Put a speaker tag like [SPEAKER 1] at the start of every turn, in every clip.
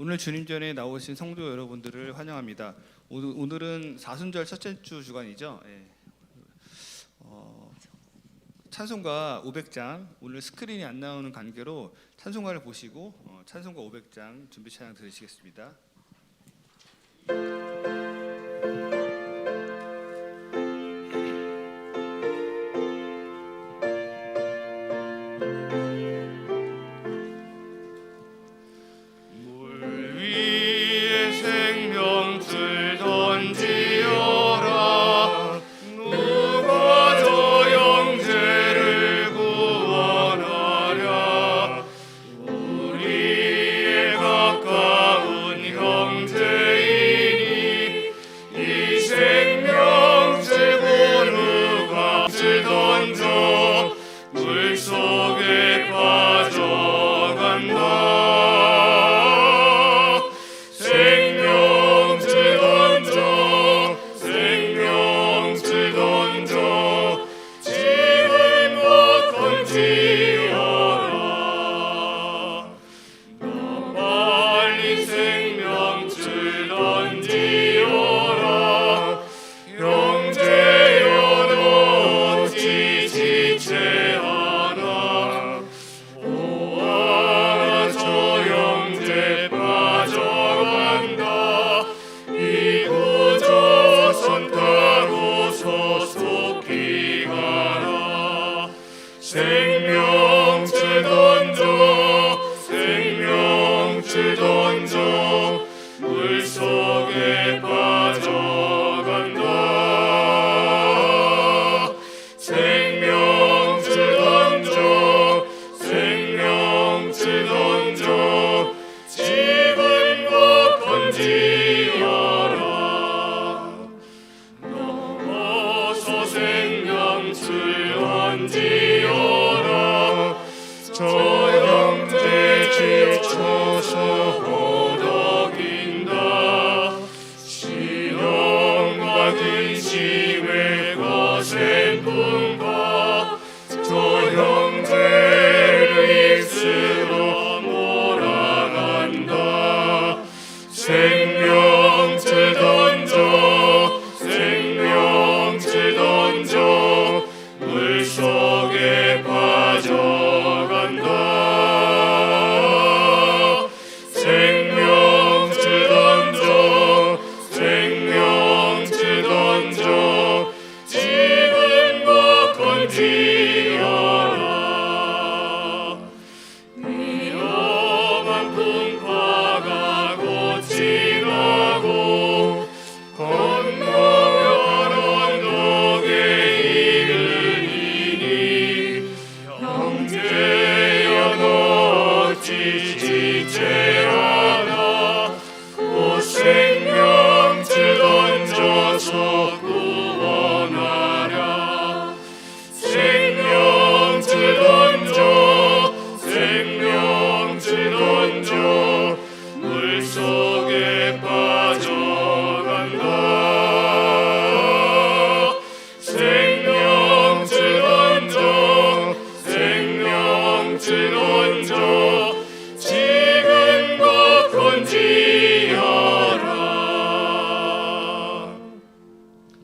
[SPEAKER 1] 오늘 주님전에 나오신 성도 여러분들을 환영합니다. 오늘은 사순절 첫째 주 주간이죠. 예. 찬송가 500장, 오늘 스크린이 안 나오는 관계로 찬송가를 보시고 찬송가 500장 준비 찬양 들으시겠습니다.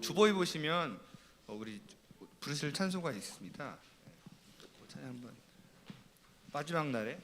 [SPEAKER 1] 주보에 보시면 우리 부르실 찬송가 있습니다. 찬양 한번 마지막 날에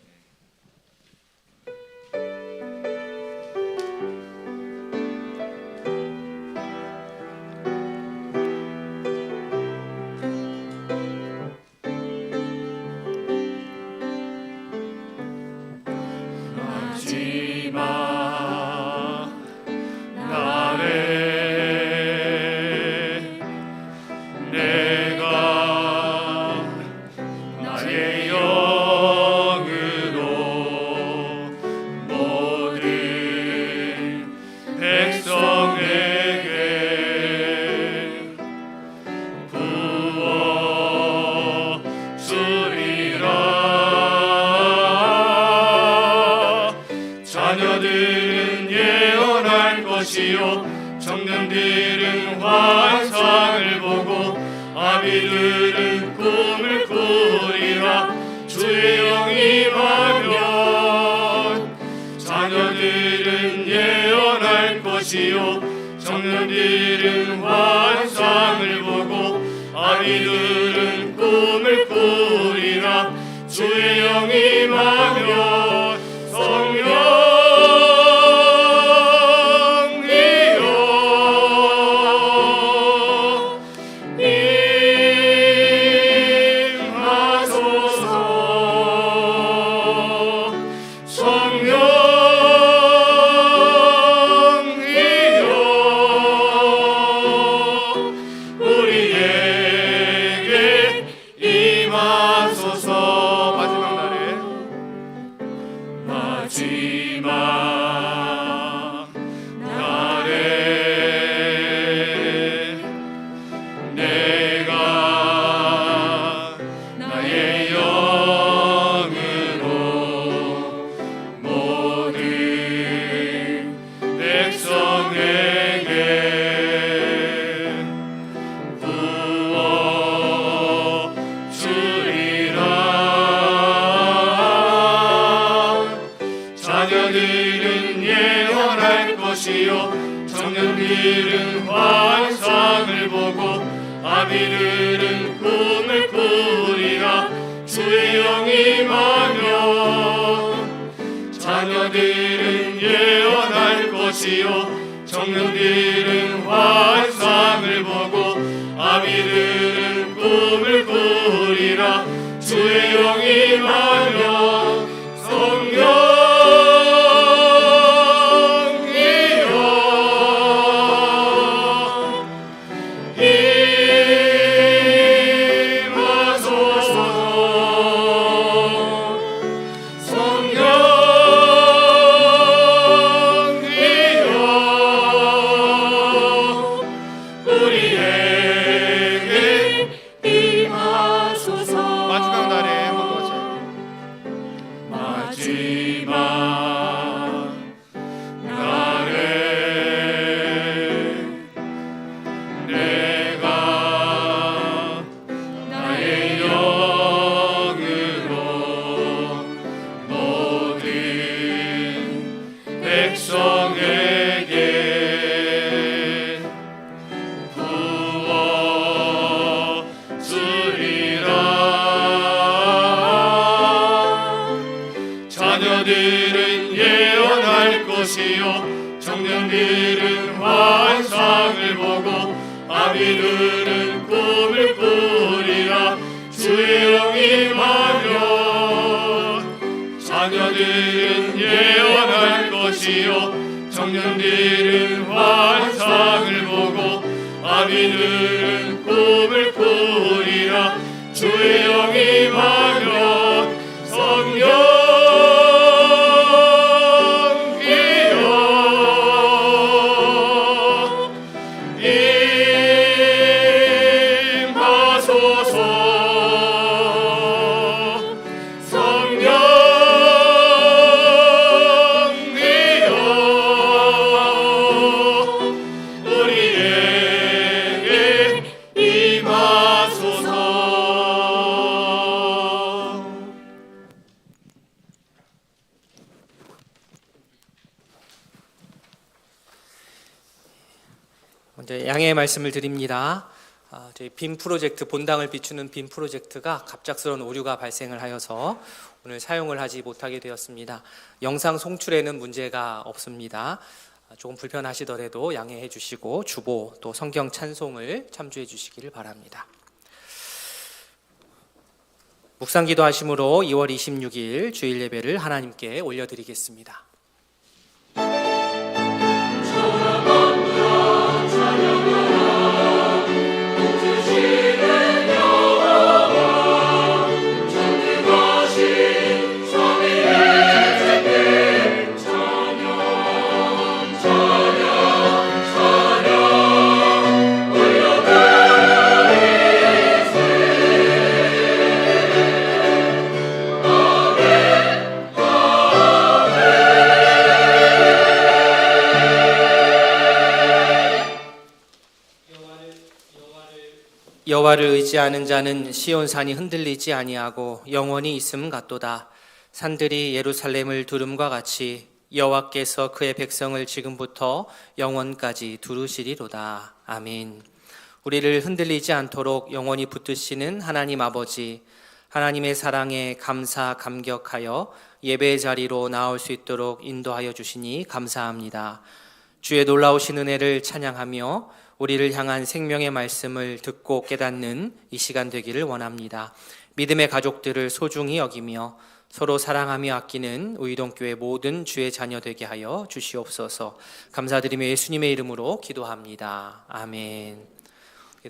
[SPEAKER 2] 청년들은 환상을 보고 아비들은 꿈을 꾸리라. 주의 영이 임하면 자녀 자녀들은 예언할 것이요 청년들은 환상을 보고 아비들은 꿈을 꾸리라. 주의 영이 임하며 성령이여 임하소서. 성령이여 우리에게 임하소서. 마지막 날에 내가 나의 영으로 모든 백성에게 부어 주리라. 자녀들은 예언할 것이요 청년들은 환상을 보고 아비들은 꿈을 꾸리라. 주의 영이 임하며 자녀들은 예언할 것이요 청년들은 환상을 보고 아비들은 꿈을 꾸리라. 주의 영이 임하며 마지막 날에 한번 더 같이. 마지막 날에 내가 나의 영으로 모든 백성에게 부어 주리라. 자녀들은 예언할 것이요 청년들은 환상을 보고 아비들은 꿈을 꾸리라. 주의 영이 임하며 자녀들은 예언할 것이요 청년들은 환상을 보고 아비들은 꿈을 꾸리라. 주의 영이 임하며 성령이여 임하소서. 성령이여 우리에게 임하소서.
[SPEAKER 3] 먼저 양해의 말씀을 드립니다. 저희 빔 프로젝트, 본당을 비추는 빔 프로젝트가 갑작스러운 오류가 발생을 하여서 오늘 사용을 하지 못하게 되었습니다. 영상 송출에는 문제가 없습니다. 조금 불편하시더라도 양해해 주시고 주보 또 성경 찬송을 참조해 주시기를 바랍니다. 묵상 기도하심으로 2월 26일 주일 예배를 하나님께 올려드리겠습니다. 여호와를 의지하는 자는 시온산이 흔들리지 아니하고 영원히 있음 같도다. 산들이 예루살렘을 두름과 같이 여호와께서 그의 백성을 지금부터 영원까지 두루시리로다. 아멘. 우리를 흔들리지 않도록 영원히 붙드시는 하나님 아버지, 하나님의 사랑에 감사 감격하여 예배의 자리로 나올 수 있도록 인도하여 주시니 감사합니다. 주의 놀라우신 은혜를 찬양하며 우리를 향한 생명의 말씀을 듣고 깨닫는 이 시간 되기를 원합니다. 믿음의 가족들을 소중히 여기며 서로 사랑하며 아끼는 우이동교회 모든 주의 자녀 되게 하여 주시옵소서. 감사드리며 예수님의 이름으로 기도합니다. 아멘.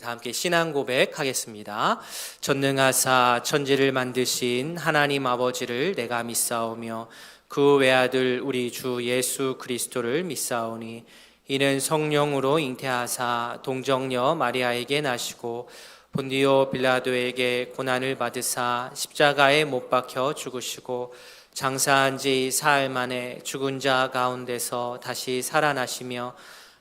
[SPEAKER 3] 다 함께 신앙 고백하겠습니다. 전능하사 천지를 만드신 하나님 아버지를 내가 믿사오며 그 외아들 우리 주 예수 그리스도를 믿사오니 이는 성령으로 잉태하사 동정녀 마리아에게 나시고 본디오 빌라도에게 고난을 받으사 십자가에 못 박혀 죽으시고 장사한 지 사흘 만에 죽은 자 가운데서 다시 살아나시며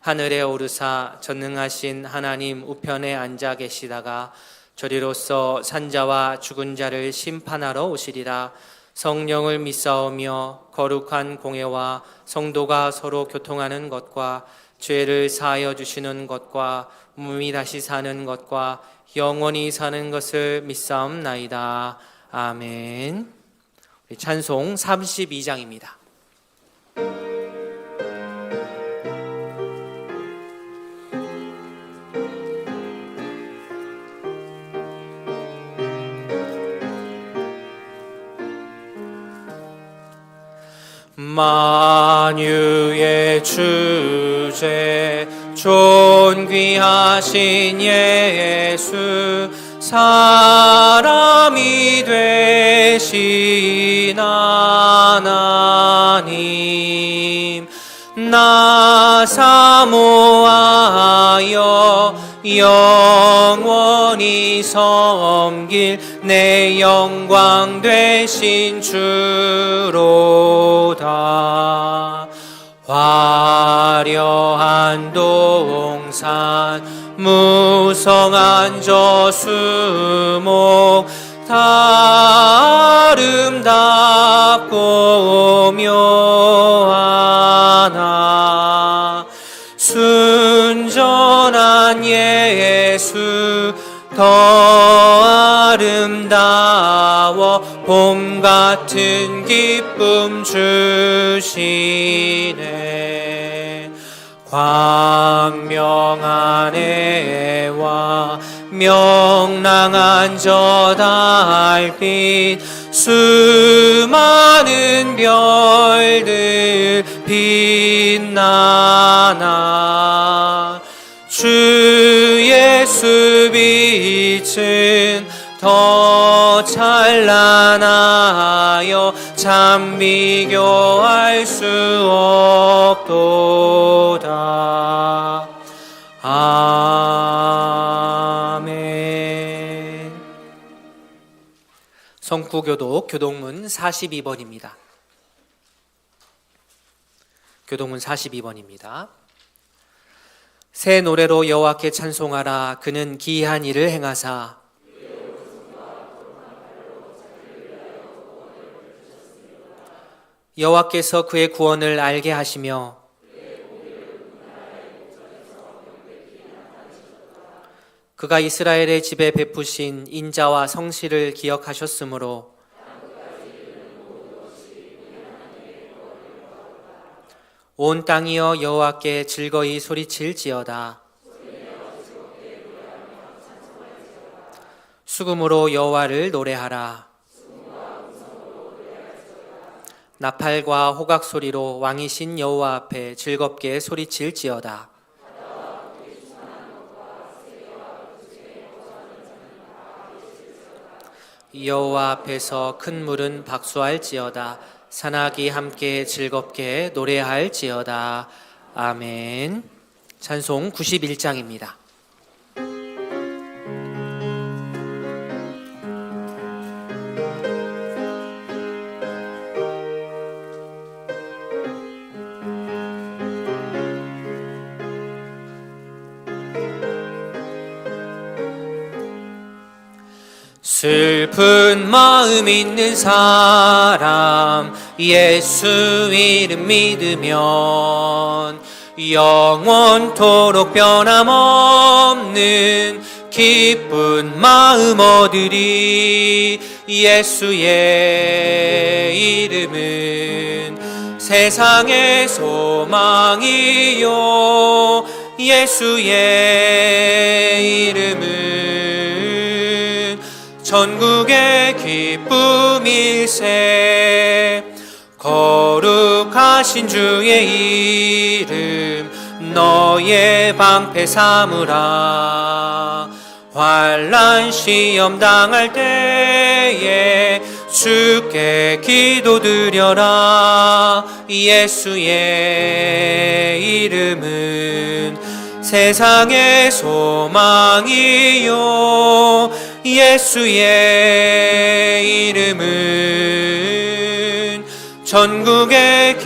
[SPEAKER 3] 하늘에 오르사 전능하신 하나님 우편에 앉아 계시다가 저리로서 산자와 죽은 자를 심판하러 오시리라. 성령을 믿사오며 거룩한 공회와 성도가 서로 교통하는 것과 죄를 사하여 주시는 것과 몸이 다시 사는 것과 영원히 사는 것을 믿사옵나이다. 아멘. 찬송 32장입니다. 만유의 주제 존귀하신 예수 사람이 되신 하나님 나 사모하여 영원히 섬길 내 영광 되신 주로다. 화려한 동산 무성한 저수목 다 아름답고 묘하나 순전한 예수 더 아름다워 봄 같은 기쁨 주시네. 광명한 해와 명랑한 저 달빛 수많은 별들 빛나나 주 예수 빛은 더 찬란하여 참 비교할 수 없도다. 아멘. 성구교독 교독문 42번입니다. 교독문 42번입니다. 새 노래로 여호와께 찬송하라. 그는 기이한 일을 행하사 여호와께서 그의 구원을 알게 하시며 그가 이스라엘의 집에 베푸신 인자와 성실을 기억하셨으므로 온 땅이여 여호와께 즐거이 소리칠지어다. 수금으로 여호와를 노래하라. 나팔과 호각 소리로 왕이신 여호와 앞에 즐겁게 소리칠지어다. 여호와 앞에서 큰 물은 박수할지어다. 산악이 함께 즐겁게 노래할지어다. 아멘. 찬송 91장입니다. 슬픈 마음 있는 사람 예수 이름 믿으면 영원토록 변함없는 기쁜 마음 얻으리. 예수의 이름은 세상의 소망이요 예수의 이름은 전국의 기쁨일세. 거룩하신 주의 이름 너의 방패 삼으라. 환난 시험 당할 때에 주께 기도드려라. 예수의 이름은 세상의 소망이요 예수의 이름은 전국의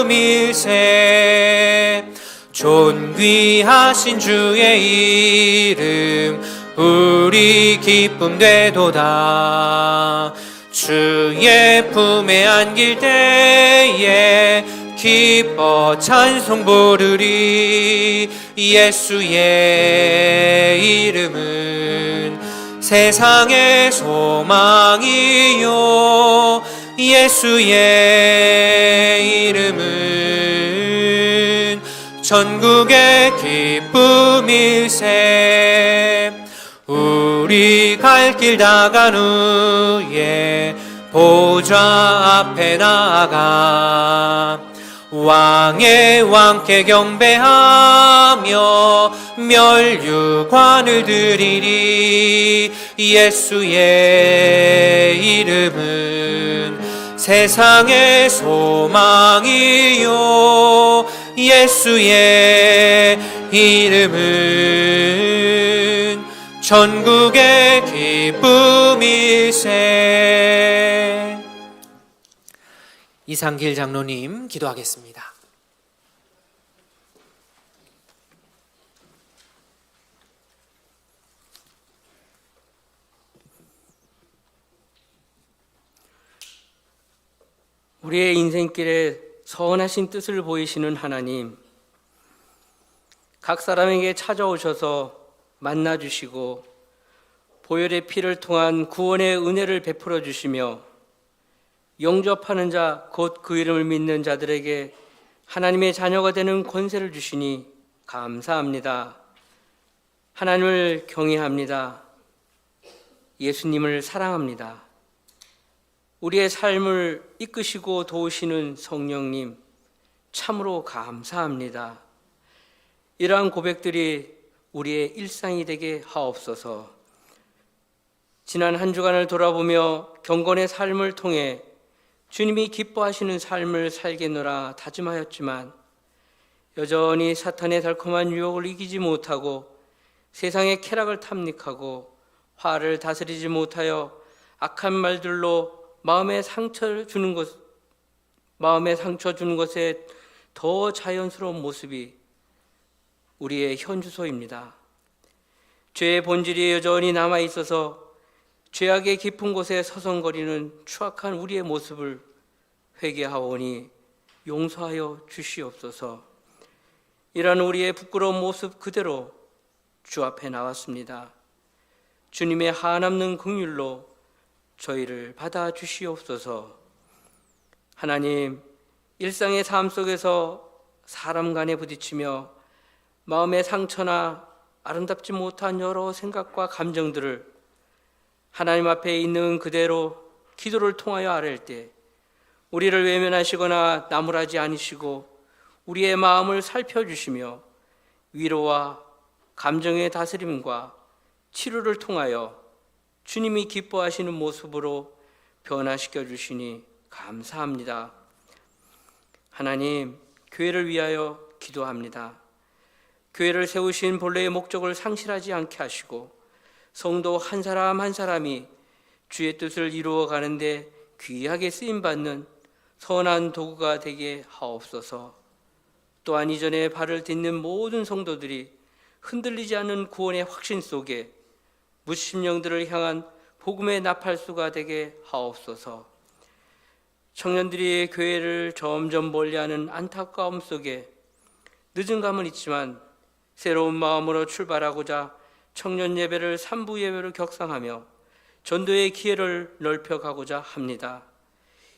[SPEAKER 3] 기쁨일세. 존귀하신 주의 이름 우리 기쁨 되도다. 주의 품에 안길 때에 기뻐 찬송 부르리. 예수의 이름은 세상의 소망이요 예수의 이름은 전국의 기쁨일세. 우리 갈 길 다 간 후에 보좌 앞에 나아가 왕의 왕께 경배하며 멸류관을 드리리. 예수의 이름은 세상의 소망이요 예수의 이름은 전국의 기쁨일세. 이상길 장로님 기도하겠습니다.
[SPEAKER 4] 우리의 인생길에 선하신 뜻을 보이시는 하나님, 각 사람에게 찾아오셔서 만나주시고 보혈의 피를 통한 구원의 은혜를 베풀어 주시며 영접하는 자, 곧 그 이름을 믿는 자들에게 하나님의 자녀가 되는 권세를 주시니 감사합니다. 하나님을 경외합니다. 예수님을 사랑합니다. 우리의 삶을 이끄시고 도우시는 성령님, 참으로 감사합니다. 이러한 고백들이 우리의 일상이 되게 하옵소서. 지난 한 주간을 돌아보며 경건의 삶을 통해 주님이 기뻐하시는 삶을 살겠노라 다짐하였지만 여전히 사탄의 달콤한 유혹을 이기지 못하고 세상의 쾌락을 탐닉하고 화를 다스리지 못하여 악한 말들로 마음에 상처 주는 것에 더 자연스러운 모습이 우리의 현주소입니다. 죄의 본질이 여전히 남아 있어서 죄악의 깊은 곳에 서성거리는 추악한 우리의 모습을 회개하오니 용서하여 주시옵소서. 이런 우리의 부끄러운 모습 그대로 주 앞에 나왔습니다. 주님의 한없는 긍휼로 저희를 받아 주시옵소서. 하나님, 일상의 삶 속에서 사람 간에 부딪히며 마음의 상처나 아름답지 못한 여러 생각과 감정들을 하나님 앞에 있는 그대로 기도를 통하여 아랠 때 우리를 외면하시거나 나무라지 않으시고 우리의 마음을 살펴주시며 위로와 감정의 다스림과 치료를 통하여 주님이 기뻐하시는 모습으로 변화시켜 주시니 감사합니다. 하나님, 교회를 위하여 기도합니다. 교회를 세우신 본래의 목적을 상실하지 않게 하시고 성도 한 사람 한 사람이 주의 뜻을 이루어 가는데 귀하게 쓰임받는 선한 도구가 되게 하옵소서. 또한 이전에 발을 딛는 모든 성도들이 흔들리지 않는 구원의 확신 속에 무심령들을 향한 복음의 나팔수가 되게 하옵소서. 청년들이 교회를 점점 멀리하는 안타까움 속에 늦은 감은 있지만 새로운 마음으로 출발하고자 청년 예배를 3부 예배로 격상하며 전도의 기회를 넓혀가고자 합니다.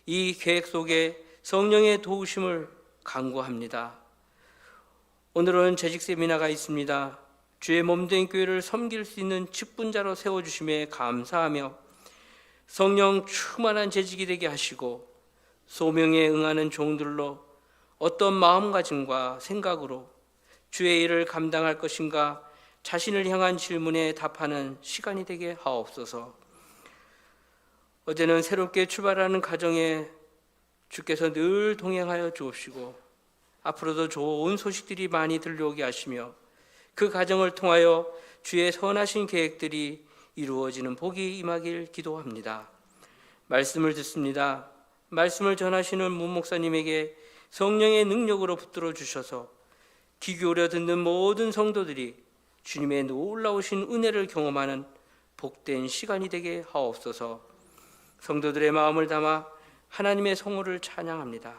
[SPEAKER 4] 이 계획 속에 성령의 도우심을 간구합니다. 오늘은 재직 세미나가 있습니다. 주의 몸된 교회를 섬길 수 있는 직분자로 세워주심에 감사하며 성령 충만한 재직이 되게 하시고 소명에 응하는 종들로 어떤 마음가짐과 생각으로 주의 일을 감당할 것인가 자신을 향한 질문에 답하는 시간이 되게 하옵소서. 어제는 새롭게 출발하는 가정에 주께서 늘 동행하여 주옵시고 앞으로도 좋은 소식들이 많이 들려오게 하시며 그 가정을 통하여 주의 선하신 계획들이 이루어지는 복이 임하길 기도합니다. 말씀을 듣습니다. 말씀을 전하시는 문 목사님에게 성령의 능력으로 붙들어 주셔서 귀 기울여 듣는 모든 성도들이 주님의 놀라우신 은혜를 경험하는 복된 시간이 되게 하옵소서. 성도들의 마음을 담아 하나님의 성호를 찬양합니다.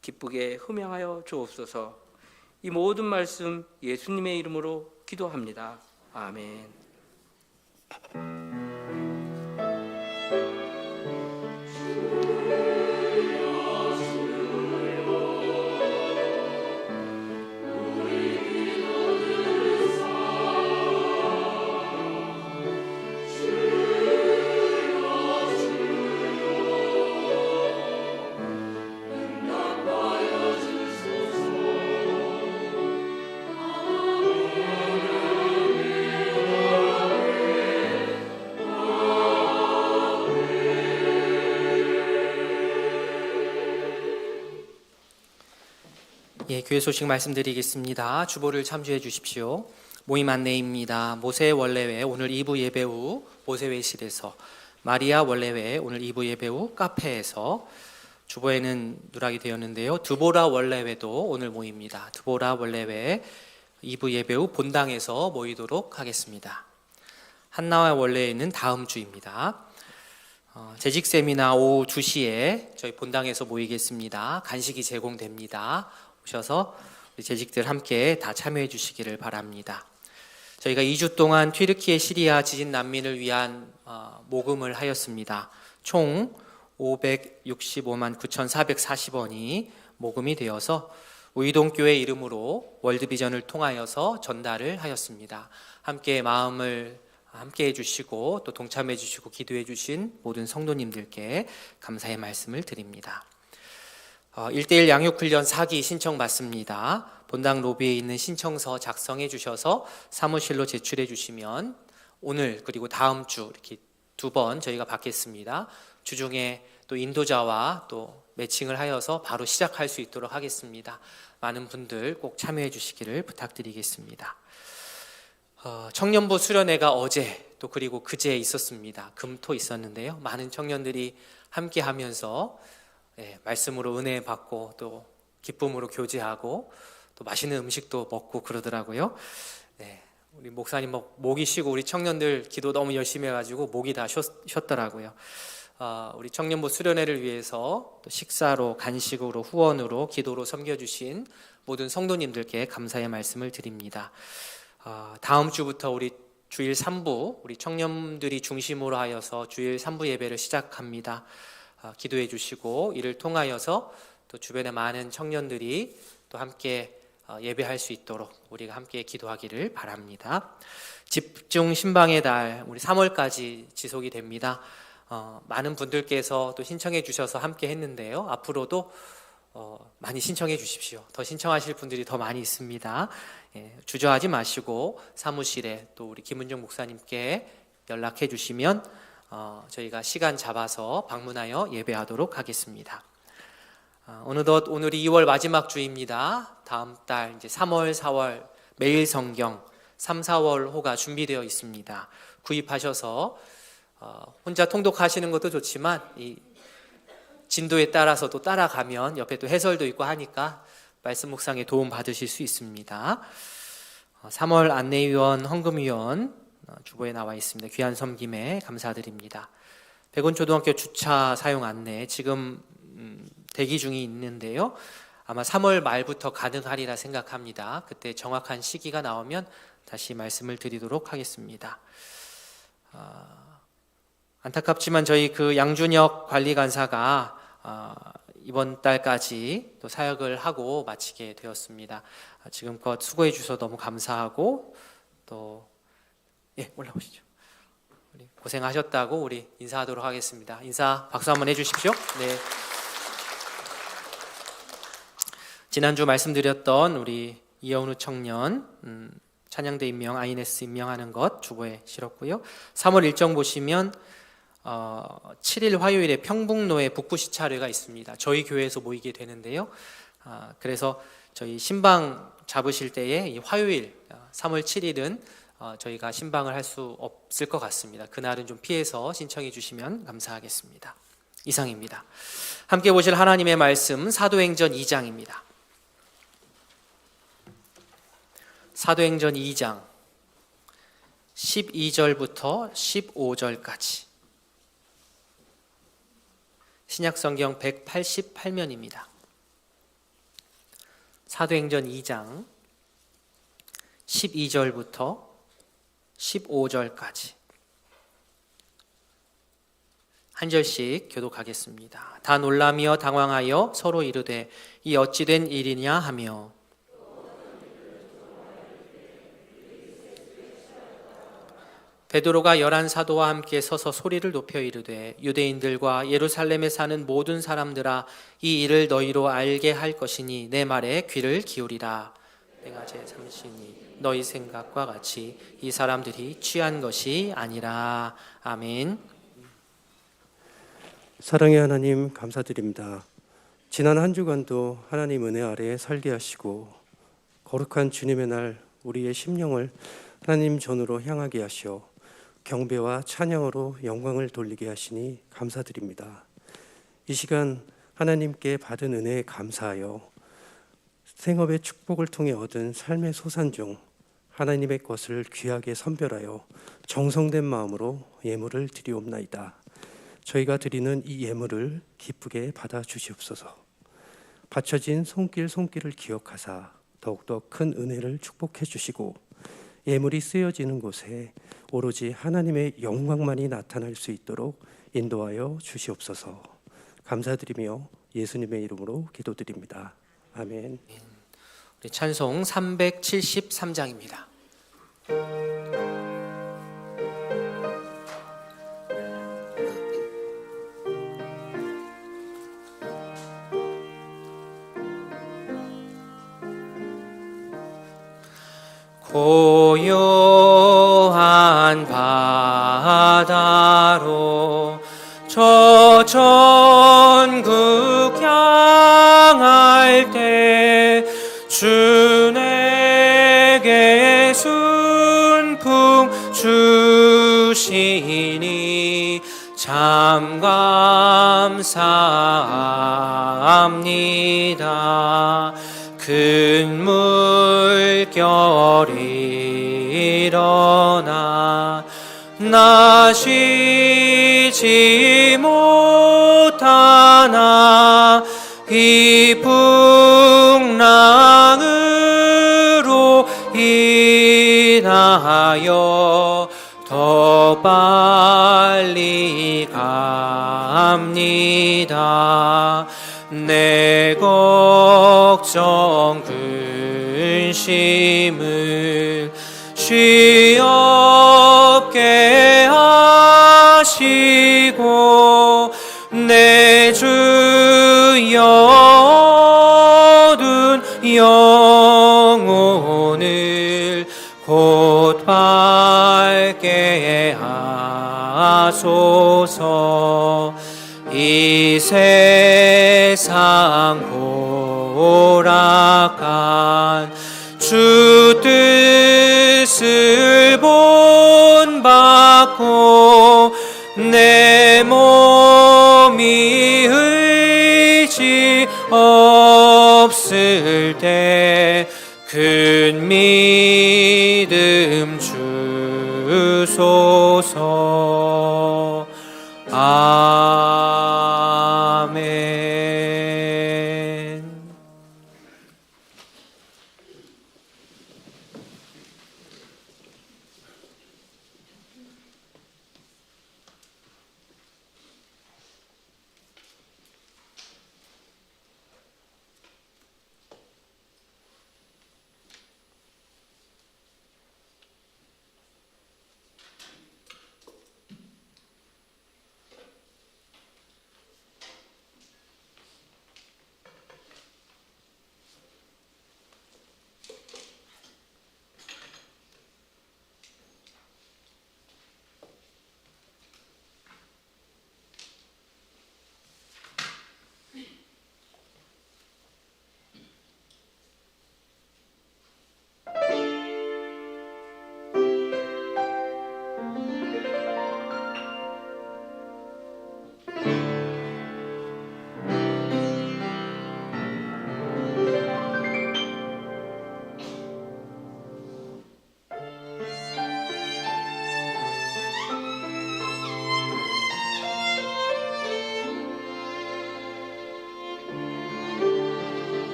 [SPEAKER 4] 기쁘게 흠양하여 주옵소서. 이 모든 말씀 예수님의 이름으로 기도합니다. 아멘.
[SPEAKER 3] 예, 교회 소식 말씀드리겠습니다. 주보를 참조해 주십시오. 모임 안내입니다. 모세 원래회 오늘 2부 예배 후 모세회실에서, 마리아 원래회 오늘 2부 예배 후 카페에서, 주보에는 누락이 되었는데요. 드보라 원래회도 오늘 모입니다. 드보라 원래회 2부 예배 후 본당에서 모이도록 하겠습니다. 한나와 원래회는 다음 주입니다. 재직 세미나 오후 2시에 저희 본당에서 모이겠습니다. 간식이 제공됩니다. 오셔서 우리 재직들 함께 다 참여해 주시기를 바랍니다. 저희가 2주 동안 튀르키예 시리아 지진 난민을 위한 모금을 하였습니다. 총 565만 9,440원이 모금이 되어서 우이동교회 이름으로 월드비전을 통하여서 전달을 하였습니다. 함께 마음을 함께 해주시고 또 동참해 주시고 기도해 주신 모든 성도님들께 감사의 말씀을 드립니다. 1:1 양육훈련 4기 신청 받습니다. 본당 로비에 있는 신청서 작성해 주셔서 사무실로 제출해 주시면 오늘 그리고 다음 주 이렇게 2번 저희가 받겠습니다. 주중에 또 인도자와 또 매칭을 하여서 바로 시작할 수 있도록 하겠습니다. 많은 분들 꼭 참여해 주시기를 부탁드리겠습니다. 청년부 수련회가 어제 또 그리고 그제 있었습니다. 금토 있었는데요. 많은 청년들이 함께 하면서 말씀으로 은혜 받고 또 기쁨으로 교제하고 또 맛있는 음식도 먹고 그러더라고요. 우리 목사님 목이 쉬고 우리 청년들 기도 너무 열심히 해가지고 목이 다 쉬었더라고요. 우리 청년부 수련회를 위해서 또 식사로 간식으로 후원으로 기도로 섬겨주신 모든 성도님들께 감사의 말씀을 드립니다. 다음 주부터 우리 주일 3부 우리 청년들이 중심으로 하여서 주일 3부 예배를 시작합니다. 기도해 주시고 이를 통하여서 또 주변의 많은 청년들이 또 함께 예배할 수 있도록 우리가 함께 기도하기를 바랍니다. 집중 신방의 달 우리 3월까지 지속이 됩니다. 많은 분들께서 또 신청해 주셔서 함께 했는데요. 앞으로도 많이 신청해 주십시오. 더 신청하실 분들이 더 많이 있습니다. 주저하지 마시고 사무실에 또 우리 김은정 목사님께 연락해 주시면 저희가 시간 잡아서 방문하여 예배하도록 하겠습니다. 어느덧 오늘이 2월 마지막 주입니다. 다음 달 이제 3월, 4월 매일 성경 3, 4월 호가 준비되어 있습니다. 구입하셔서 혼자 통독하시는 것도 좋지만 이 진도에 따라서 또 따라가면 옆에 또 해설도 있고 하니까 말씀 묵상에 도움 받으실 수 있습니다. 3월 안내위원, 헌금위원 주보에 나와 있습니다. 귀한 섬김에 감사드립니다. 백운초등학교 주차 사용 안내 지금 대기 중이 있는데요. 아마 3월 말부터 가능하리라 생각합니다. 그때 정확한 시기가 나오면 다시 말씀을 드리도록 하겠습니다. 안타깝지만 저희 그 양준혁 관리간사가 이번 달까지 또 사역을 하고 마치게 되었습니다. 지금껏 수고해 주셔서 너무 감사하고 또 올라오시죠. 우리 고생하셨다고 우리 인사하도록 하겠습니다. 인사 박수 한번 해주십시오. 네. 지난주 말씀드렸던 우리 이영우 청년 찬양대 임명, INS 임명하는 것 주보에 실었고요. 3월 일정 보시면 7일 화요일에 평북로에 북부시찰회가 있습니다. 저희 교회에서 모이게 되는데요. 그래서 저희 신방 잡으실 때에 이 화요일 3월 7일은 저희가 신방을 할 수 없을 것 같습니다. 그날은 좀 피해서 신청해 주시면 감사하겠습니다. 이상입니다. 함께 보실 하나님의 말씀 사도행전 2장입니다. 사도행전 2장 12절부터 15절까지 신약성경 188면입니다. 사도행전 2장 12절부터 15절까지 한 절씩 교독하겠습니다. 다 놀라며 당황하여 서로 이르되 이 어찌 된 일이냐 하며 베드로가 11사도와 함께 서서 소리를 높여 이르되 유대인들과 예루살렘에 사는 모든 사람들아 이 일을 너희로 알게 할 것이니 내 말에 귀를 기울이라. 내가 제3신이 너희 생각과 같이 이 사람들이 취한 것이 아니라. 아멘.
[SPEAKER 5] 사랑의 하나님 감사드립니다. 지난 한 주간도 하나님 은혜 아래에 살게 하시고 거룩한 주님의 날 우리의 심령을 하나님 전으로 향하게 하시어 경배와 찬양으로 영광을 돌리게 하시니 감사드립니다. 이 시간 하나님께 받은 은혜에 감사하여 생업의 축복을 통해 얻은 삶의 소산 중 하나님의 것을 귀하게 선별하여 정성된 마음으로 예물을 드리옵나이다. 저희가 드리는 이 예물을 기쁘게 받아 주시옵소서. 바쳐진 손길을 기억하사 더욱더 큰 은혜를 축복해 주시고 예물이 쓰여지는 곳에 오로지 하나님의 영광만이 나타날 수 있도록 인도하여 주시옵소서. 감사드리며 예수님의 이름으로 기도드립니다. 아멘.
[SPEAKER 3] 우리 찬송 373장입니다. 고요한 바다로 저 천국 향할 때 주 내게 순풍 주시니 참 감사합니다. 큰 물결이 일어나 나 쉬지 못하나 이 풍랑으로 인하여 더 빨리 갑니다. 내 걱정 근심을 쉬없게 하시고 내 주여 얻은 영혼을 곧 밝게 하소서. 이 세상 고락한 주 뜻을 본받고 내 몸이 의지 없을 때 큰 믿음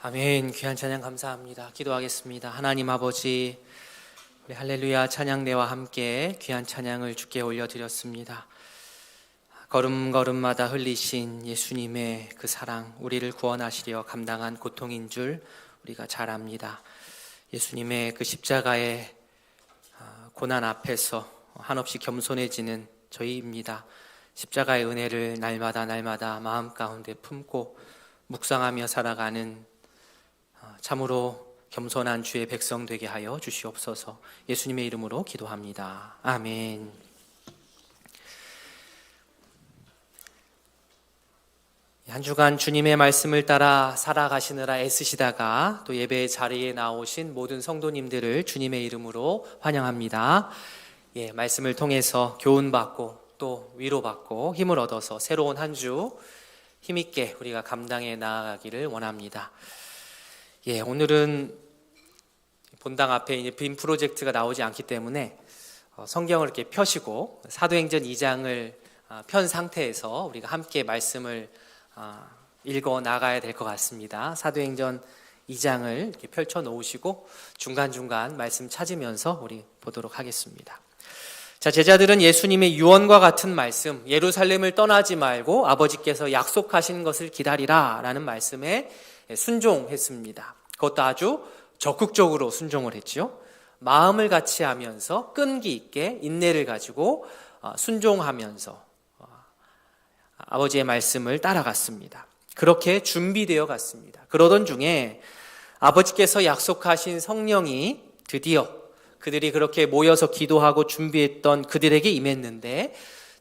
[SPEAKER 3] 아멘. 귀한 찬양 감사합니다. 기도하겠습니다. 하나님 아버지, 우리 할렐루야 찬양대와 함께 귀한 찬양을 주께 올려드렸습니다. 걸음걸음마다 흘리신 예수님의 그 사랑, 우리를 구원하시려 감당한 고통인 줄 우리가 잘 압니다. 예수님의 그 십자가의 고난 앞에서 한없이 겸손해지는 저희입니다. 십자가의 은혜를 날마다 마음 가운데 품고 묵상하며 살아가는 참으로 겸손한 주의 백성 되게 하여 주시옵소서. 예수님의 이름으로 기도합니다. 아멘. 한 주간 주님의 말씀을 따라 살아가시느라 애쓰시다가 또 예배의 자리에 나오신 모든 성도님들을 주님의 이름으로 환영합니다. 말씀을 통해서 교훈받고 또 위로받고 힘을 얻어서 새로운 한 주 힘있게 우리가 감당해 나아가기를 원합니다. 오늘은 본당 앞에 이제 빔 프로젝트가 나오지 않기 때문에 성경을 이렇게 펴시고 사도행전 2장을 편 상태에서 우리가 함께 말씀을 읽어 나가야 될 것 같습니다. 사도행전 2장을 이렇게 펼쳐 놓으시고 중간중간 말씀 찾으면서 우리 보도록 하겠습니다. 자, 제자들은 예수님의 유언과 같은 말씀, 예루살렘을 떠나지 말고 아버지께서 약속하신 것을 기다리라 라는 말씀에 순종했습니다. 그것도 아주 적극적으로 순종을 했죠. 마음을 같이 하면서 끈기 있게 인내를 가지고 순종하면서 아버지의 말씀을 따라갔습니다. 그렇게 준비되어 갔습니다. 그러던 중에 아버지께서 약속하신 성령이 드디어 그들이 그렇게 모여서 기도하고 준비했던 그들에게 임했는데,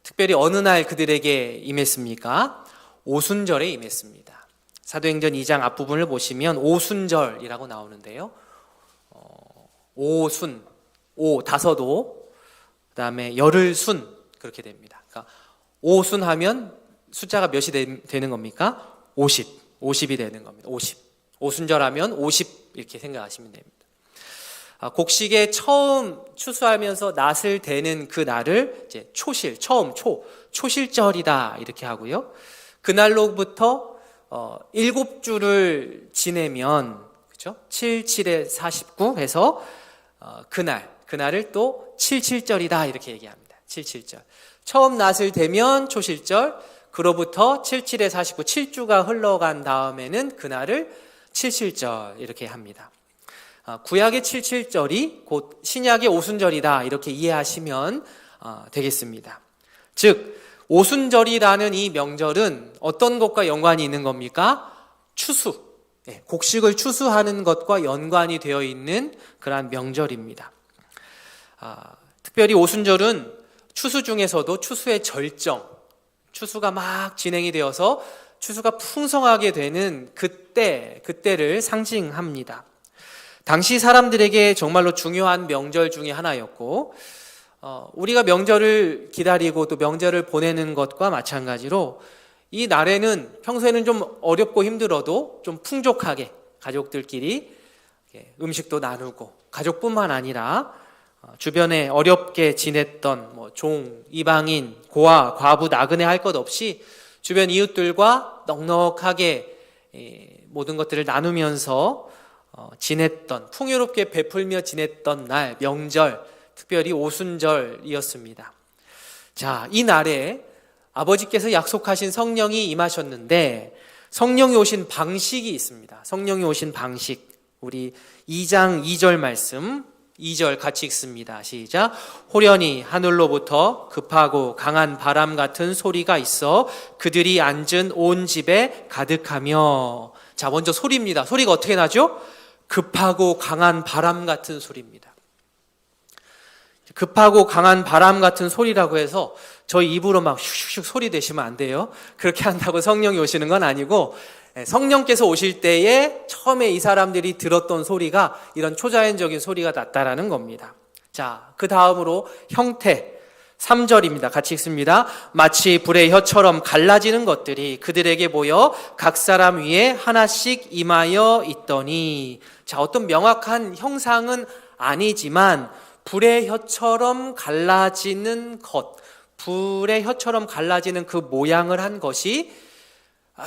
[SPEAKER 3] 특별히 어느 날 그들에게 임했습니까? 오순절에 임했습니다. 사도행전 2장 앞부분을 보시면 오순절이라고 나오는데요. 오순, 다섯오, 그 다음에 열흘 순, 그렇게 됩니다. 그러니까 오순 하면 숫자가 몇이 되는 겁니까? 50이 되는 겁니다. 50. 오순절 하면 50 이렇게 생각하시면 됩니다. 곡식에 처음 추수하면서 낫을 대는 그 날을 이제 초실, 초실절이다 이렇게 하고요. 그날로부터 7주를 지내면, 그렇죠? 7, 7에 49 해서 그날을 또 77절이다 이렇게 얘기합니다. 77절. 처음 낫을 대면 초실절, 그로부터 7, 7에 49, 7주가 흘러간 다음에는 그날을 77절 이렇게 합니다. 구약의 77절이 곧 신약의 오순절이다 이렇게 이해하시면 되겠습니다. 즉 오순절이라는 이 명절은 어떤 것과 연관이 있는 겁니까? 추수, 곡식을 추수하는 것과 연관이 되어 있는 그러한 명절입니다. 특별히 오순절은 추수 중에서도 추수의 절정, 추수가 막 진행이 되어서 추수가 풍성하게 되는 그때를 상징합니다. 당시 사람들에게 정말로 중요한 명절 중에 하나였고, 우리가 명절을 기다리고 또 명절을 보내는 것과 마찬가지로 이 날에는 평소에는 좀 어렵고 힘들어도 좀 풍족하게 가족들끼리 음식도 나누고, 가족뿐만 아니라 주변에 어렵게 지냈던 종, 이방인, 고아, 과부, 나그네 할 것 없이 주변 이웃들과 넉넉하게 모든 것들을 나누면서 지냈던, 풍요롭게 베풀며 지냈던 날, 명절, 특별히 오순절이었습니다. 자, 이 날에 아버지께서 약속하신 성령이 임하셨는데 성령이 오신 방식이 있습니다. 성령이 오신 방식, 우리 2장 2절 말씀 2절 같이 읽습니다. 시작. 호련히 하늘로부터 급하고 강한 바람 같은 소리가 있어 그들이 앉은 온 집에 가득하며. 자, 먼저 소리입니다. 소리가 어떻게 나죠? 급하고 강한 바람 같은 소리입니다. 급하고 강한 바람 같은 소리라고 해서 저희 입으로 막 슉슉슉 소리 내시면 안 돼요. 그렇게 한다고 성령이 오시는 건 아니고, 성령께서 오실 때에 처음에 이 사람들이 들었던 소리가 이런 초자연적인 소리가 났다라는 겁니다. 자, 그 다음으로 형태 3절입니다. 같이 읽습니다. 마치 불의 혀처럼 갈라지는 것들이 그들에게 보여 각 사람 위에 하나씩 임하여 있더니. 자, 어떤 명확한 형상은 아니지만 불의 혀처럼 갈라지는 것, 불의 혀처럼 갈라지는 그 모양을 한 것이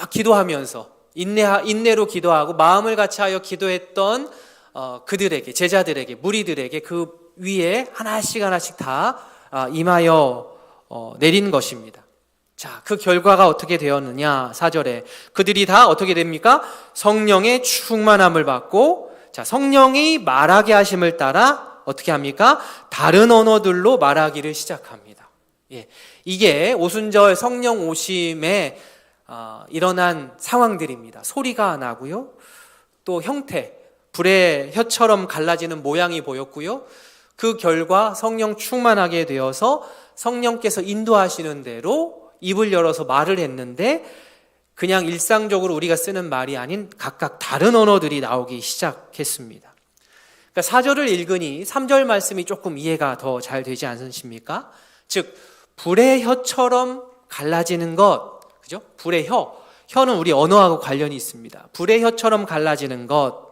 [SPEAKER 3] 기도하면서 인내로 기도하고 마음을 같이하여 기도했던 그들에게, 제자들에게, 무리들에게 그 위에 하나씩 다 임하여 내린 것입니다. 자, 그 결과가 어떻게 되었느냐? 4절에 그들이 다 어떻게 됩니까? 성령의 충만함을 받고, 자, 성령이 말하게 하심을 따라 어떻게 합니까? 다른 언어들로 말하기를 시작합니다. 이게 오순절 성령 오심에 일어난 상황들입니다. 소리가 나고요, 또 형태, 불의 혀처럼 갈라지는 모양이 보였고요, 그 결과 성령 충만하게 되어서 성령께서 인도하시는 대로 입을 열어서 말을 했는데 그냥 일상적으로 우리가 쓰는 말이 아닌 각각 다른 언어들이 나오기 시작했습니다. 그러니까 4절을 읽으니 3절 말씀이 조금 이해가 더 잘 되지 않으십니까? 즉 불의 혀처럼 갈라지는 것, 그죠? 불의 혀는 우리 언어하고 관련이 있습니다. 불의 혀처럼 갈라지는 것,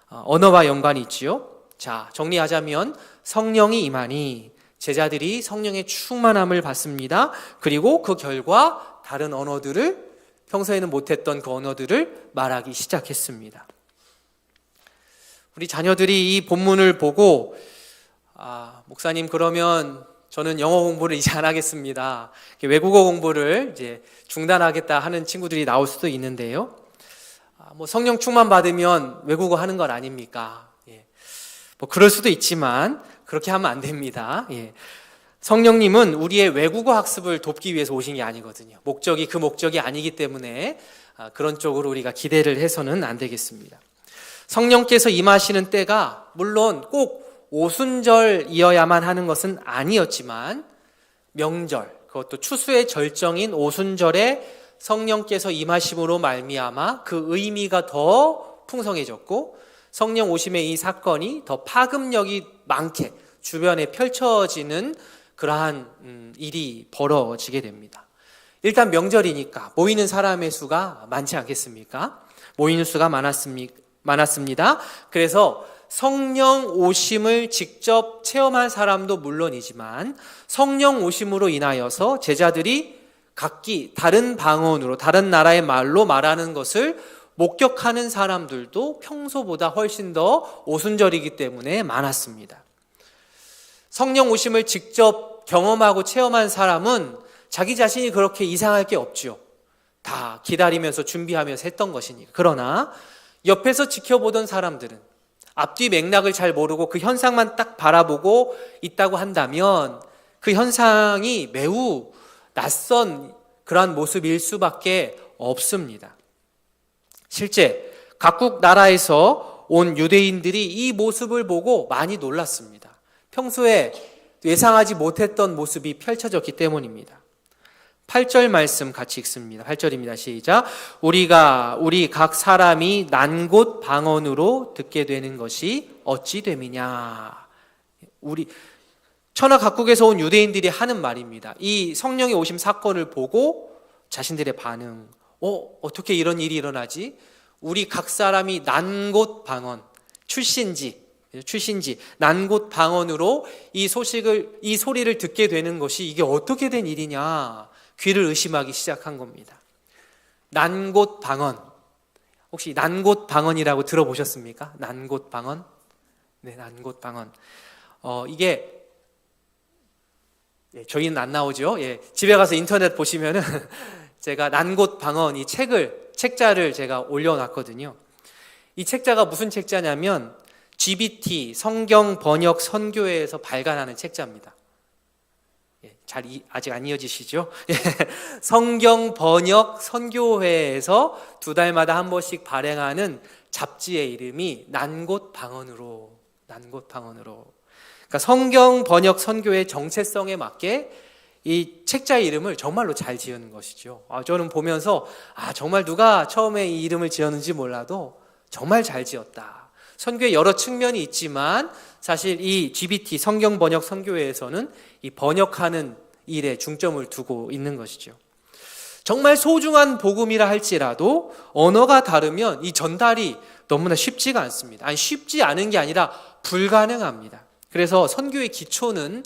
[SPEAKER 3] 언어와 연관이 있지요. 자, 정리하자면 성령이 임하니 제자들이 성령의 충만함을 받습니다. 그리고 그 결과 다른 언어들을, 평소에는 못했던 그 언어들을 말하기 시작했습니다. 우리 자녀들이 이 본문을 보고 목사님, 그러면 저는 영어 공부를 이제 안 하겠습니다, 외국어 공부를 이제 중단하겠다 하는 친구들이 나올 수도 있는데요. 뭐 성령 충만 받으면 외국어 하는 건 아닙니까? 뭐 그럴 수도 있지만 그렇게 하면 안 됩니다. 성령님은 우리의 외국어 학습을 돕기 위해서 오신 게 아니거든요. 그 목적이 아니기 때문에 그런 쪽으로 우리가 기대를 해서는 안 되겠습니다. 성령께서 임하시는 때가 물론 꼭 오순절이어야만 하는 것은 아니었지만 명절, 그것도 추수의 절정인 오순절에 성령께서 임하심으로 말미암아 그 의미가 더 풍성해졌고 성령 오심의 이 사건이 더 파급력이 많게 주변에 펼쳐지는 그러한 일이 벌어지게 됩니다. 일단 명절이니까 모이는 사람의 수가 많지 않겠습니까? 모이는 수가 많았습니다. 그래서 성령 오심을 직접 체험한 사람도 물론이지만 성령 오심으로 인하여서 제자들이 각기 다른 방언으로, 다른 나라의 말로 말하는 것을 목격하는 사람들도 평소보다 훨씬 더 오순절이기 때문에 많았습니다. 성령 오심을 직접 경험하고 체험한 사람은 자기 자신이 그렇게 이상할 게 없죠. 다 기다리면서 준비하면서 했던 것이니까. 그러나 옆에서 지켜보던 사람들은 앞뒤 맥락을 잘 모르고 그 현상만 딱 바라보고 있다고 한다면 그 현상이 매우 낯선 그러한 모습일 수밖에 없습니다. 실제 각국 나라에서 온 유대인들이 이 모습을 보고 많이 놀랐습니다. 평소에 예상하지 못했던 모습이 펼쳐졌기 때문입니다. 8절 말씀 같이 읽습니다. 8절입니다. 시작. 우리 각 사람이 난 곳 방언으로 듣게 되는 것이 어찌 됨이냐. 천하 각국에서 온 유대인들이 하는 말입니다. 이 성령의 오심 사건을 보고 자신들의 반응, 어떻게 이런 일이 일어나지? 우리 각 사람이 난 곳 방언, 출신지 난 곳 방언으로 이 소리를 듣게 되는 것이 이게 어떻게 된 일이냐, 귀를 의심하기 시작한 겁니다. 난 곳 방언, 혹시 난 곳 방언이라고 들어보셨습니까? 난 곳 방언? 네, 난 곳 방언. 이게 저희는 안 나오죠. 집에 가서 인터넷 보시면은 제가 난 곳 방언 이 책자를 제가 올려놨거든요. 이 책자가 무슨 책자냐면 GBT 성경 번역 선교회에서 발간하는 책자입니다. 아직 안 이어지시죠? 성경 번역 선교회에서 2달마다 한 번씩 발행하는 잡지의 이름이 난 곳 방언으로. 그러니까 성경 번역 선교의 정체성에 맞게 이 책자의 이름을 정말로 잘 지은 것이죠. 저는 보면서 정말 누가 처음에 이 이름을 지었는지 몰라도 정말 잘 지었다. 선교의 여러 측면이 있지만 사실 이 GBT 성경 번역 선교회에서는 이 번역하는 일에 중점을 두고 있는 것이죠. 정말 소중한 복음이라 할지라도 언어가 다르면 이 전달이 너무나 쉽지가 않습니다. 쉽지 않은 게 아니라 불가능합니다. 그래서 선교의 기초는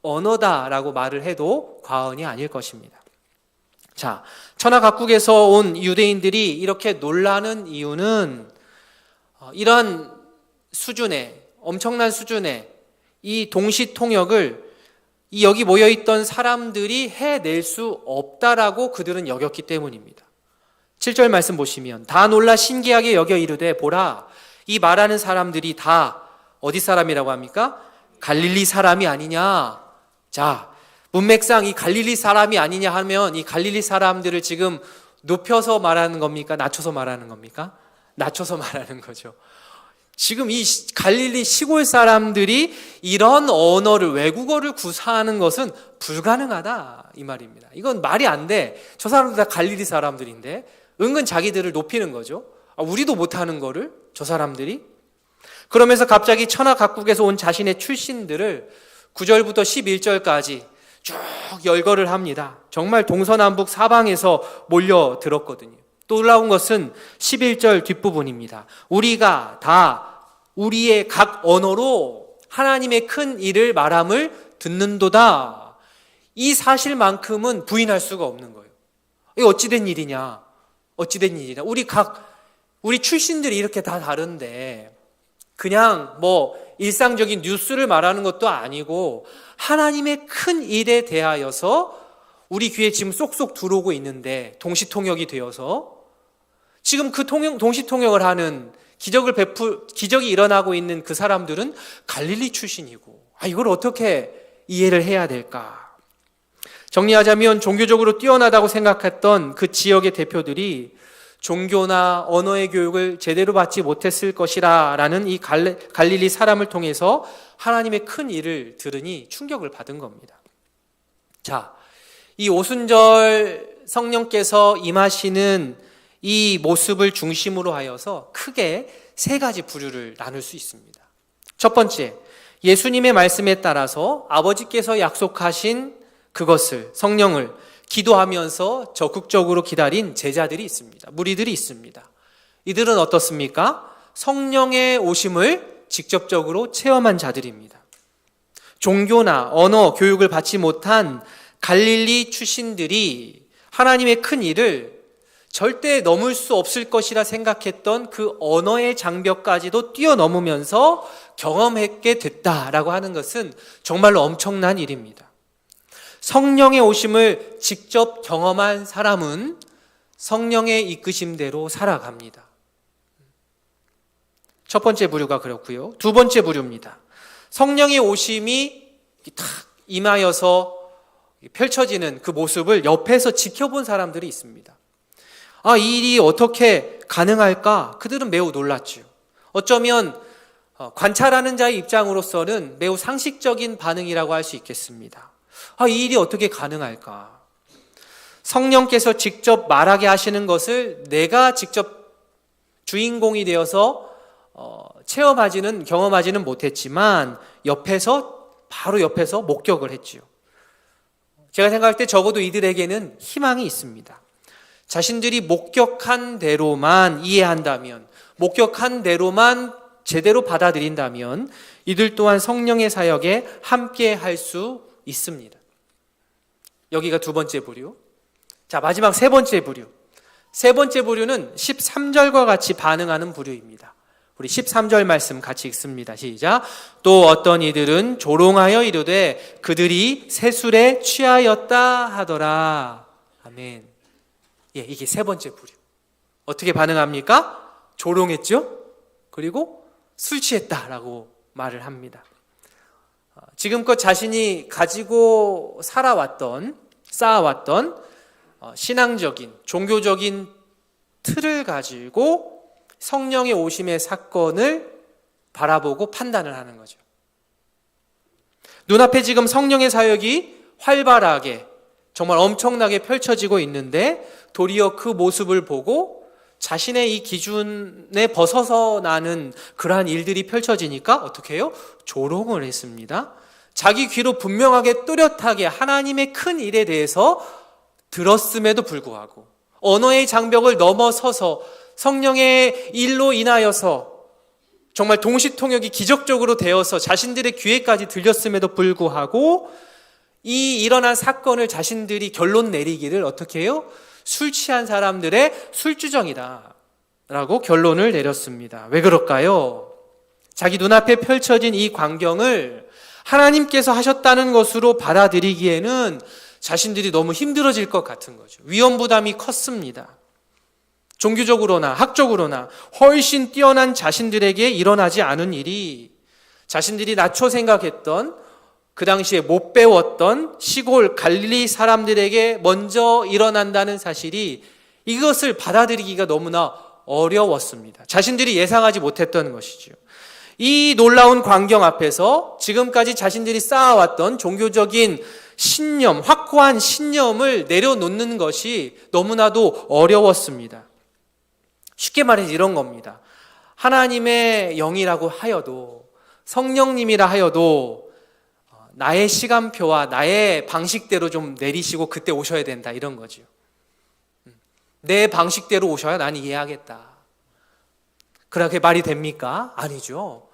[SPEAKER 3] 언어다라고 말을 해도 과언이 아닐 것입니다. 자, 천하 각국에서 온 유대인들이 이렇게 놀라는 이유는 이런 엄청난 수준의 이 동시 통역을 여기 모여있던 사람들이 해낼 수 없다라고 그들은 여겼기 때문입니다. 7절 말씀 보시면 다 놀라 신기하게 여겨 이르되 보라, 이 말하는 사람들이 다 어디 사람이라고 합니까? 갈릴리 사람이 아니냐. 자, 문맥상 이 갈릴리 사람이 아니냐 하면 이 갈릴리 사람들을 지금 높여서 말하는 겁니까? 낮춰서 말하는 겁니까? 낮춰서 말하는 거죠. 지금 이 갈릴리 시골 사람들이 이런 언어를, 외국어를 구사하는 것은 불가능하다 이 말입니다. 이건 말이 안 돼. 저 사람들 다 갈릴리 사람들인데 은근 자기들을 높이는 거죠. 우리도 못하는 거를 저 사람들이. 그러면서 갑자기 천하 각국에서 온 자신의 출신들을 9절부터 11절까지 쭉 열거를 합니다. 정말 동서남북 사방에서 몰려들었거든요. 또 놀라운 것은 11절 뒷부분입니다. 우리가 다 우리의 각 언어로 하나님의 큰 일을 말함을 듣는도다. 이 사실만큼은 부인할 수가 없는 거예요. 이게 어찌된 일이냐? 어찌된 일이냐? 우리 출신들이 이렇게 다 다른데 그냥 뭐 일상적인 뉴스를 말하는 것도 아니고 하나님의 큰 일에 대하여서 우리 귀에 지금 쏙쏙 들어오고 있는데 동시통역이 되어서 지금 그 동시통역을 하는 기적이 일어나고 있는 그 사람들은 갈릴리 출신이고 이걸 어떻게 이해를 해야 될까? 정리하자면 종교적으로 뛰어나다고 생각했던 그 지역의 대표들이 종교나 언어의 교육을 제대로 받지 못했을 것이라 라는 이 갈릴리 사람을 통해서 하나님의 큰 일을 들으니 충격을 받은 겁니다. 자, 이 오순절 성령께서 임하시는 이 모습을 중심으로 하여서 크게 세 가지 부류를 나눌 수 있습니다. 첫 번째, 예수님의 말씀에 따라서 아버지께서 약속하신 그것을, 성령을 기도하면서 적극적으로 기다린 제자들이 있습니다. 무리들이 있습니다. 이들은 어떻습니까? 성령의 오심을 직접적으로 체험한 자들입니다. 종교나 언어 교육을 받지 못한 갈릴리 출신들이 하나님의 큰 일을 절대 넘을 수 없을 것이라 생각했던 그 언어의 장벽까지도 뛰어넘으면서 경험하게 됐다라고 하는 것은 정말로 엄청난 일입니다. 성령의 오심을 직접 경험한 사람은 성령의 이끄심대로 살아갑니다. 첫 번째 부류가 그렇고요. 두 번째 부류입니다. 성령의 오심이 탁 임하여서 펼쳐지는 그 모습을 옆에서 지켜본 사람들이 있습니다. 이 일이 어떻게 가능할까? 그들은 매우 놀랐죠. 어쩌면 관찰하는 자의 입장으로서는 매우 상식적인 반응이라고 할 수 있겠습니다. 이 일이 어떻게 가능할까? 성령께서 직접 말하게 하시는 것을 내가 직접 주인공이 되어서 경험하지는 못했지만 바로 옆에서 목격을 했지요. 제가 생각할 때 적어도 이들에게는 희망이 있습니다. 자신들이 목격한 대로만 이해한다면, 목격한 대로만 제대로 받아들인다면 이들 또한 성령의 사역에 함께 할 수 있습니다. 여기가 두 번째 부류. 자, 마지막 세 번째 부류. 세 번째 부류는 13절과 같이 반응하는 부류입니다. 우리 13절 말씀 같이 읽습니다. 시작. 또 어떤 이들은 조롱하여 이르되 그들이 세술에 취하였다 하더라. 아멘. 이게 세 번째 부류. 어떻게 반응합니까? 조롱했죠? 그리고 술 취했다라고 말을 합니다. 지금껏 자신이 가지고 쌓아왔던 신앙적인, 종교적인 틀을 가지고 성령의 오심의 사건을 바라보고 판단을 하는 거죠. 눈앞에 지금 성령의 사역이 활발하게, 정말 엄청나게 펼쳐지고 있는데 도리어 그 모습을 보고 자신의 이 기준에 벗어서 나는 그러한 일들이 펼쳐지니까 어떻게 해요? 조롱을 했습니다. 자기 귀로 분명하게 뚜렷하게 하나님의 큰 일에 대해서 들었음에도 불구하고 언어의 장벽을 넘어서서 성령의 일로 인하여서 정말 동시통역이 기적적으로 되어서 자신들의 귀에까지 들렸음에도 불구하고 이 일어난 사건을 자신들이 결론 내리기를 어떻게 해요? 술 취한 사람들의 술주정이다 라고 결론을 내렸습니다. 왜 그럴까요? 자기 눈앞에 펼쳐진 이 광경을 하나님께서 하셨다는 것으로 받아들이기에는 자신들이 너무 힘들어질 것 같은 거죠. 위험 부담이 컸습니다. 종교적으로나 학적으로나 훨씬 뛰어난 자신들에게 일어나지 않은 일이 자신들이 낮춰 생각했던 그 당시에 못 배웠던 시골 갈릴리 사람들에게 먼저 일어난다는 사실이 이것을 받아들이기가 너무나 어려웠습니다. 자신들이 예상하지 못했던 것이죠. 이 놀라운 광경 앞에서 지금까지 자신들이 쌓아왔던 종교적인 신념, 확고한 신념을 내려놓는 것이 너무나도 어려웠습니다. 쉽게 말해서 이런 겁니다. 하나님의 영이라고 하여도, 성령님이라 하여도 나의 시간표와 나의 방식대로 좀 내리시고 그때 오셔야 된다, 이런 거죠. 내 방식대로 오셔야 난 이해하겠다. 그렇게 말이 됩니까? 아니죠.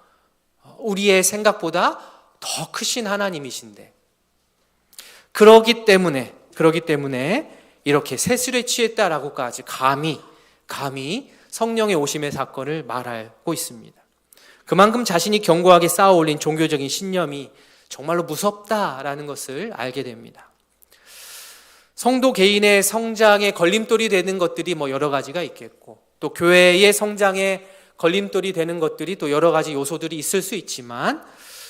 [SPEAKER 3] 우리의 생각보다 더 크신 하나님이신데, 그러기 때문에 이렇게 세술에 취했다라고까지 감히 성령의 오심의 사건을 말하고 있습니다. 그만큼 자신이 견고하게 쌓아 올린 종교적인 신념이 정말로 무섭다라는 것을 알게 됩니다. 성도 개인의 성장에 걸림돌이 되는 것들이 여러 가지가 있겠고, 또 교회의 성장에 걸림돌이 되는 것들이 또 여러 가지 요소들이 있을 수 있지만,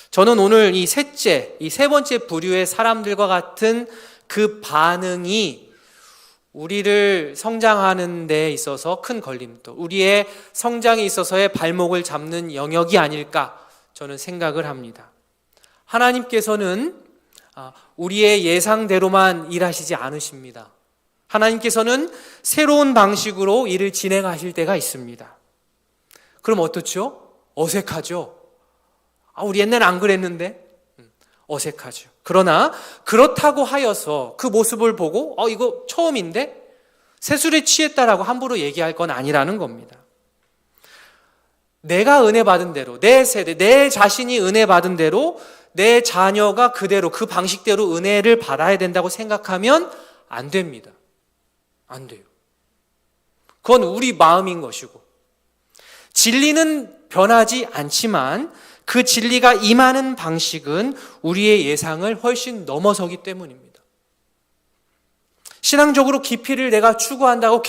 [SPEAKER 3] 저는 오늘 이 세 번째 부류의 사람들과 같은 그 반응이 우리를 성장하는 데 있어서 큰 걸림돌, 우리의 성장에 있어서의 발목을 잡는 영역이 아닐까 저는 생각을 합니다. 하나님께서는 우리의 예상대로만 일하시지 않으십니다. 하나님께서는 새로운 방식으로 일을 진행하실 때가 있습니다. 그럼 어떻죠? 어색하죠? 우리 옛날에 안 그랬는데? 어색하죠. 그러나 그렇다고 하여서 그 모습을 보고 이거 처음인데? 세술에 취했다라고 함부로 얘기할 건 아니라는 겁니다. 내가 은혜 받은 대로, 내 세대, 내 자신이 은혜 받은 대로 내 자녀가 그대로 그 방식대로 은혜를 받아야 된다고 생각하면 안 됩니다. 안 돼요. 그건 우리 마음인 것이고, 진리는 변하지 않지만 그 진리가 임하는 방식은 우리의 예상을 훨씬 넘어서기 때문입니다. 신앙적으로 깊이를 내가 추구한다고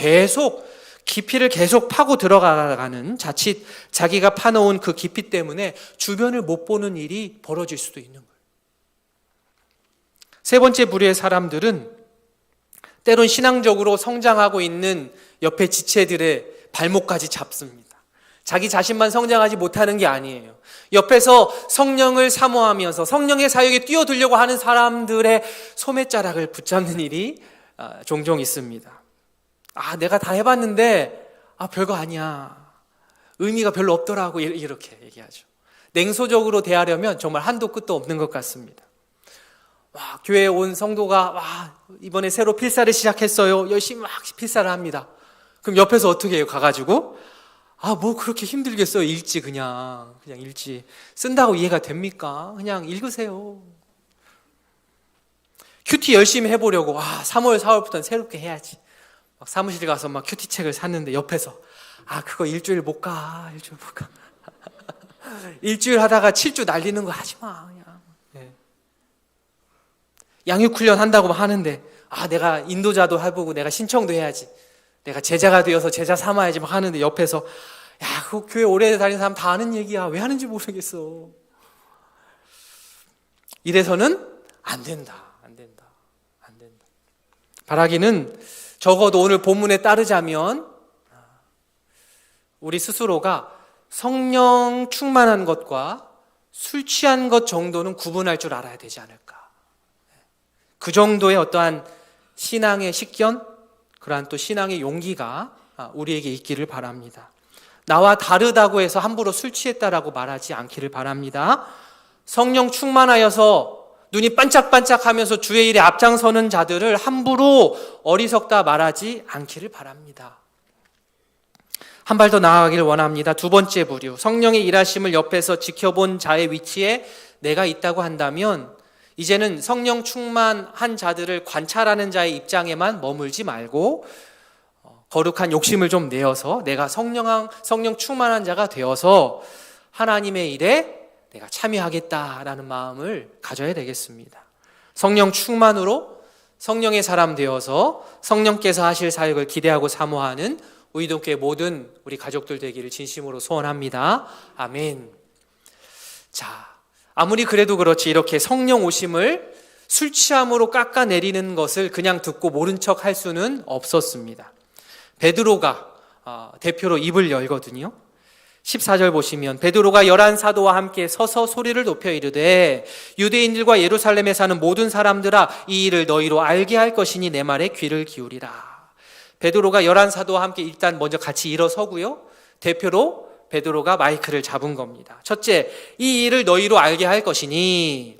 [SPEAKER 3] 깊이를 계속 파고 들어가는, 자칫 자기가 파놓은 그 깊이 때문에 주변을 못 보는 일이 벌어질 수도 있는 거예요. 세 번째 부류의 사람들은 때론 신앙적으로 성장하고 있는 옆에 지체들의 발목까지 잡습니다. 자기 자신만 성장하지 못하는 게 아니에요. 옆에서 성령을 사모하면서 성령의 사역에 뛰어들려고 하는 사람들의 소매자락을 붙잡는 일이 종종 있습니다. 내가 다 해봤는데 별거 아니야, 의미가 별로 없더라고, 이렇게 얘기하죠. 냉소적으로 대하려면 정말 한도 끝도 없는 것 같습니다. 교회에 온 성도가 이번에 새로 필사를 시작했어요. 열심히 막 필사를 합니다. 그럼 옆에서 어떻게 해요? 가가지고 뭐 그렇게 힘들겠어요. 읽지, 그냥 읽지. 쓴다고 이해가 됩니까? 그냥 읽으세요. 큐티 열심히 해보려고 3월, 4월부터는 새롭게 해야지. 막 사무실 가서 막 큐티 책을 샀는데 옆에서 그거 일주일 못 가. 일주일 하다가 7주 날리는 거 하지 마, 그냥. 네. 양육훈련 한다고 하는데 내가 인도자도 해보고 내가 신청도 해야지, 내가 제자가 되어서 제자 삼아야지 막 하는데 옆에서 그 교회 오래 다니는 사람 다 아는 얘기야, 왜 하는지 모르겠어. 이래서는 안 된다. 바라기는 적어도 오늘 본문에 따르자면 우리 스스로가 성령 충만한 것과 술 취한 것 정도는 구분할 줄 알아야 되지 않을까. 그 정도의 어떠한 신앙의 식견, 그러한 또 신앙의 용기가 우리에게 있기를 바랍니다. 나와 다르다고 해서 함부로 술 취했다라고 말하지 않기를 바랍니다. 성령 충만하여서 눈이 반짝반짝하면서 주의 일에 앞장서는 자들을 함부로 어리석다 말하지 않기를 바랍니다. 한 발 더 나아가기를 원합니다. 두 번째 부류, 성령의 일하심을 옆에서 지켜본 자의 위치에 내가 있다고 한다면 이제는 성령 충만한 자들을 관찰하는 자의 입장에만 머물지 말고 거룩한 욕심을 좀 내어서 내가 성령 충만한 자가 되어서 하나님의 일에 내가 참여하겠다라는 마음을 가져야 되겠습니다. 성령 충만으로 성령의 사람 되어서 성령께서 하실 사역을 기대하고 사모하는 우이동교회 모든 우리 가족들 되기를 진심으로 소원합니다. 아멘. 자, 아무리 그래도 그렇지 이렇게 성령 오심을 술 취함으로 깎아내리는 것을 그냥 듣고 모른 척 할 수는 없었습니다. 베드로가 대표로 입을 열거든요. 14절 보시면 베드로가 11사도와 함께 서서 소리를 높여 이르되 유대인들과 예루살렘에 사는 모든 사람들아 이 일을 너희로 알게 할 것이니 내 말에 귀를 기울이라. 베드로가 11사도와 함께 일단 먼저 같이 일어서고요. 대표로 베드로가 마이크를 잡은 겁니다. 첫째, 이 일을 너희로 알게 할 것이니,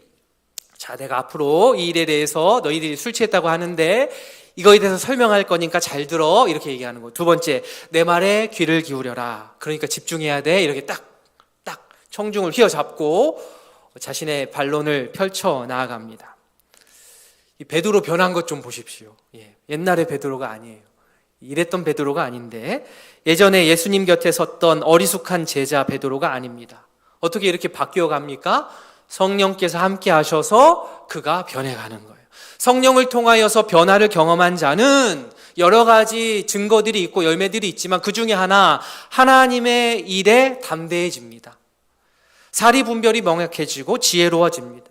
[SPEAKER 3] 자, 내가 앞으로 이 일에 대해서 너희들이 술 취했다고 하는데 이거에 대해서 설명할 거니까 잘 들어, 이렇게 얘기하는 거. 두 번째, 내 말에 귀를 기울여라. 그러니까 집중해야 돼. 이렇게 딱 청중을 휘어잡고 자신의 반론을 펼쳐 나아갑니다. 이 베드로 변한 것 좀 보십시오. 옛날의 베드로가 아니에요. 이랬던 베드로가 아닌데, 예전에 예수님 곁에 섰던 어리숙한 제자 베드로가 아닙니다. 어떻게 이렇게 바뀌어 갑니까? 성령께서 함께 하셔서 그가 변해가는 거예요. 성령을 통하여서 변화를 경험한 자는 여러 가지 증거들이 있고 열매들이 있지만 그 중에 하나, 하나님의 일에 담대해집니다. 사리 분별이 명확해지고 지혜로워집니다.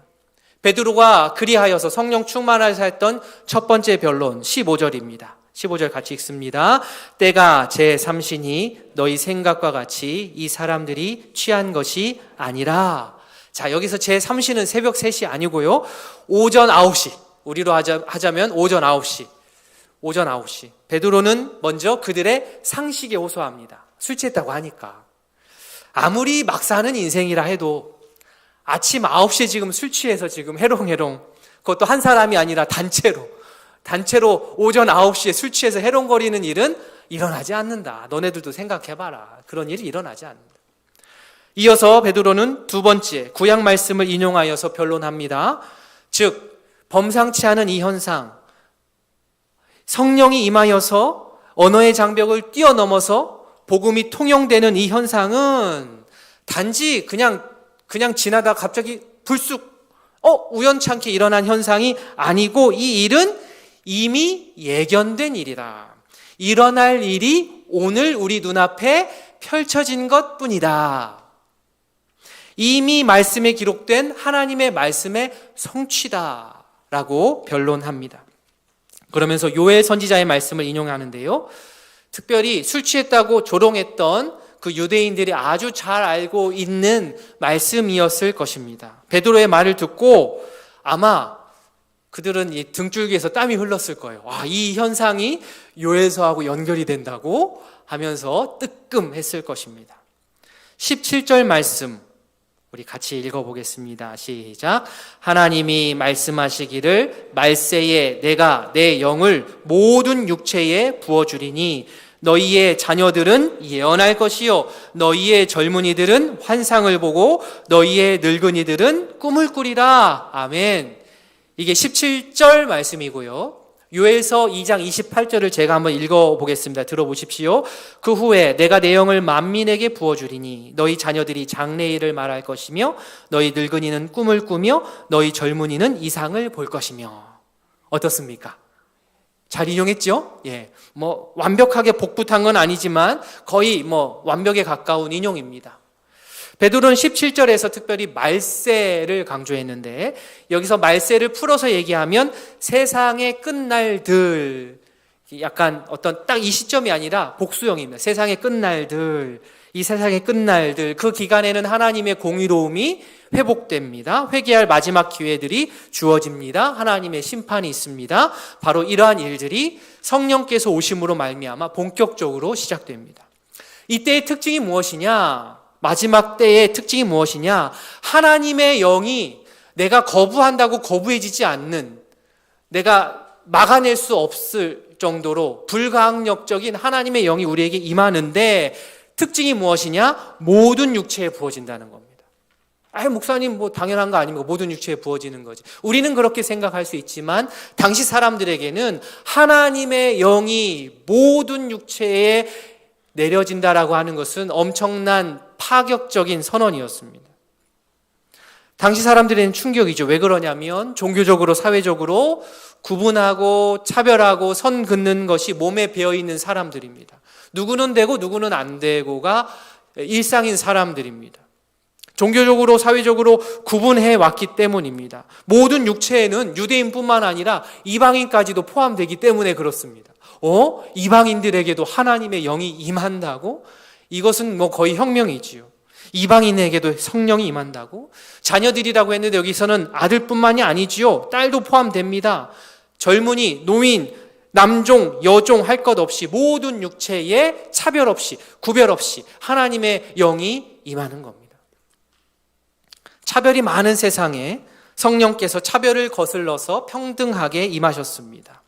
[SPEAKER 3] 베드로가 그리하여서 성령 충만하여서 했던 첫 번째 변론 15절입니다. 15절 같이 읽습니다. 때가 제3시니 너희 생각과 같이 이 사람들이 취한 것이 아니라. 자, 여기서 제3시는 새벽 3시 아니고요, 오전 9시, 우리로 하자면 오전 9시. 오전 9시. 베드로는 먼저 그들의 상식에 호소합니다. 술 취했다고 하니까. 아무리 막 사는 인생이라 해도 아침 9시에 지금 술 취해서 지금 해롱해롱, 그것도 한 사람이 아니라 단체로 오전 9시에 술 취해서 해롱거리는 일은 일어나지 않는다. 너네들도 생각해봐라. 그런 일이 일어나지 않는다. 이어서 베드로는 두 번째 구약 말씀을 인용하여서 변론합니다. 즉 범상치 않은 이 현상, 성령이 임하여서 언어의 장벽을 뛰어넘어서 복음이 통용되는 이 현상은 단지 그냥 지나다 갑자기 불쑥 우연찮게 일어난 현상이 아니고, 이 일은 이미 예견된 일이다. 일어날 일이 오늘 우리 눈앞에 펼쳐진 것뿐이다. 이미 말씀에 기록된 하나님의 말씀의 성취다라고 변론합니다. 그러면서 요엘 선지자의 말씀을 인용하는데요, 특별히 술 취했다고 조롱했던 그 유대인들이 아주 잘 알고 있는 말씀이었을 것입니다. 베드로의 말을 듣고 아마 그들은 이 등줄기에서 땀이 흘렀을 거예요. 와, 이 현상이 요엘서하고 연결이 된다고 하면서 뜨끔했을 것입니다. 17절 말씀 우리 같이 읽어보겠습니다. 시작. 하나님이 말씀하시기를 말세에 내가 내 영을 모든 육체에 부어주리니 너희의 자녀들은 예언할 것이요 너희의 젊은이들은 환상을 보고 너희의 늙은이들은 꿈을 꾸리라. 아멘. 이게 17절 말씀이고요. 요엘서 2장 28절을 제가 한번 읽어보겠습니다. 들어보십시오. 그 후에 내가 내 영을 만민에게 부어주리니 너희 자녀들이 장래일을 말할 것이며 너희 늙은이는 꿈을 꾸며 너희 젊은이는 이상을 볼 것이며. 어떻습니까? 잘 인용했죠? 완벽하게 복붙한 건 아니지만 거의 완벽에 가까운 인용입니다. 베드로는 17절에서 특별히 말세를 강조했는데, 여기서 말세를 풀어서 얘기하면 세상의 끝날들, 약간 어떤 딱 이 시점이 아니라 복수형입니다. 세상의 끝날들, 이 세상의 끝날들, 그 기간에는 하나님의 공의로움이 회복됩니다. 회개할 마지막 기회들이 주어집니다. 하나님의 심판이 있습니다. 바로 이러한 일들이 성령께서 오심으로 말미암아 본격적으로 시작됩니다. 이때의 특징이 무엇이냐? 마지막 때의 특징이 무엇이냐? 하나님의 영이 내가 거부한다고 거부해지지 않는, 내가 막아낼 수 없을 정도로 불가항력적인 하나님의 영이 우리에게 임하는데, 특징이 무엇이냐? 모든 육체에 부어진다는 겁니다. 목사님 당연한 거 아닙니까? 모든 육체에 부어지는 거지. 우리는 그렇게 생각할 수 있지만 당시 사람들에게는 하나님의 영이 모든 육체에 내려진다라고 하는 것은 엄청난 파격적인 선언이었습니다. 당시 사람들에게는 충격이죠. 왜 그러냐면 종교적으로, 사회적으로 구분하고 차별하고 선 긋는 것이 몸에 배어있는 사람들입니다. 누구는 되고 누구는 안 되고가 일상인 사람들입니다. 종교적으로, 사회적으로 구분해 왔기 때문입니다. 모든 육체에는 유대인뿐만 아니라 이방인까지도 포함되기 때문에 그렇습니다. 이방인들에게도 하나님의 영이 임한다고? 이것은 거의 혁명이지요. 이방인에게도 성령이 임한다고? 자녀들이라고 했는데 여기서는 아들뿐만이 아니지요. 딸도 포함됩니다. 젊은이, 노인, 남종, 여종 할 것 없이 모든 육체에 차별 없이, 구별 없이 하나님의 영이 임하는 겁니다. 차별이 많은 세상에 성령께서 차별을 거슬러서 평등하게 임하셨습니다.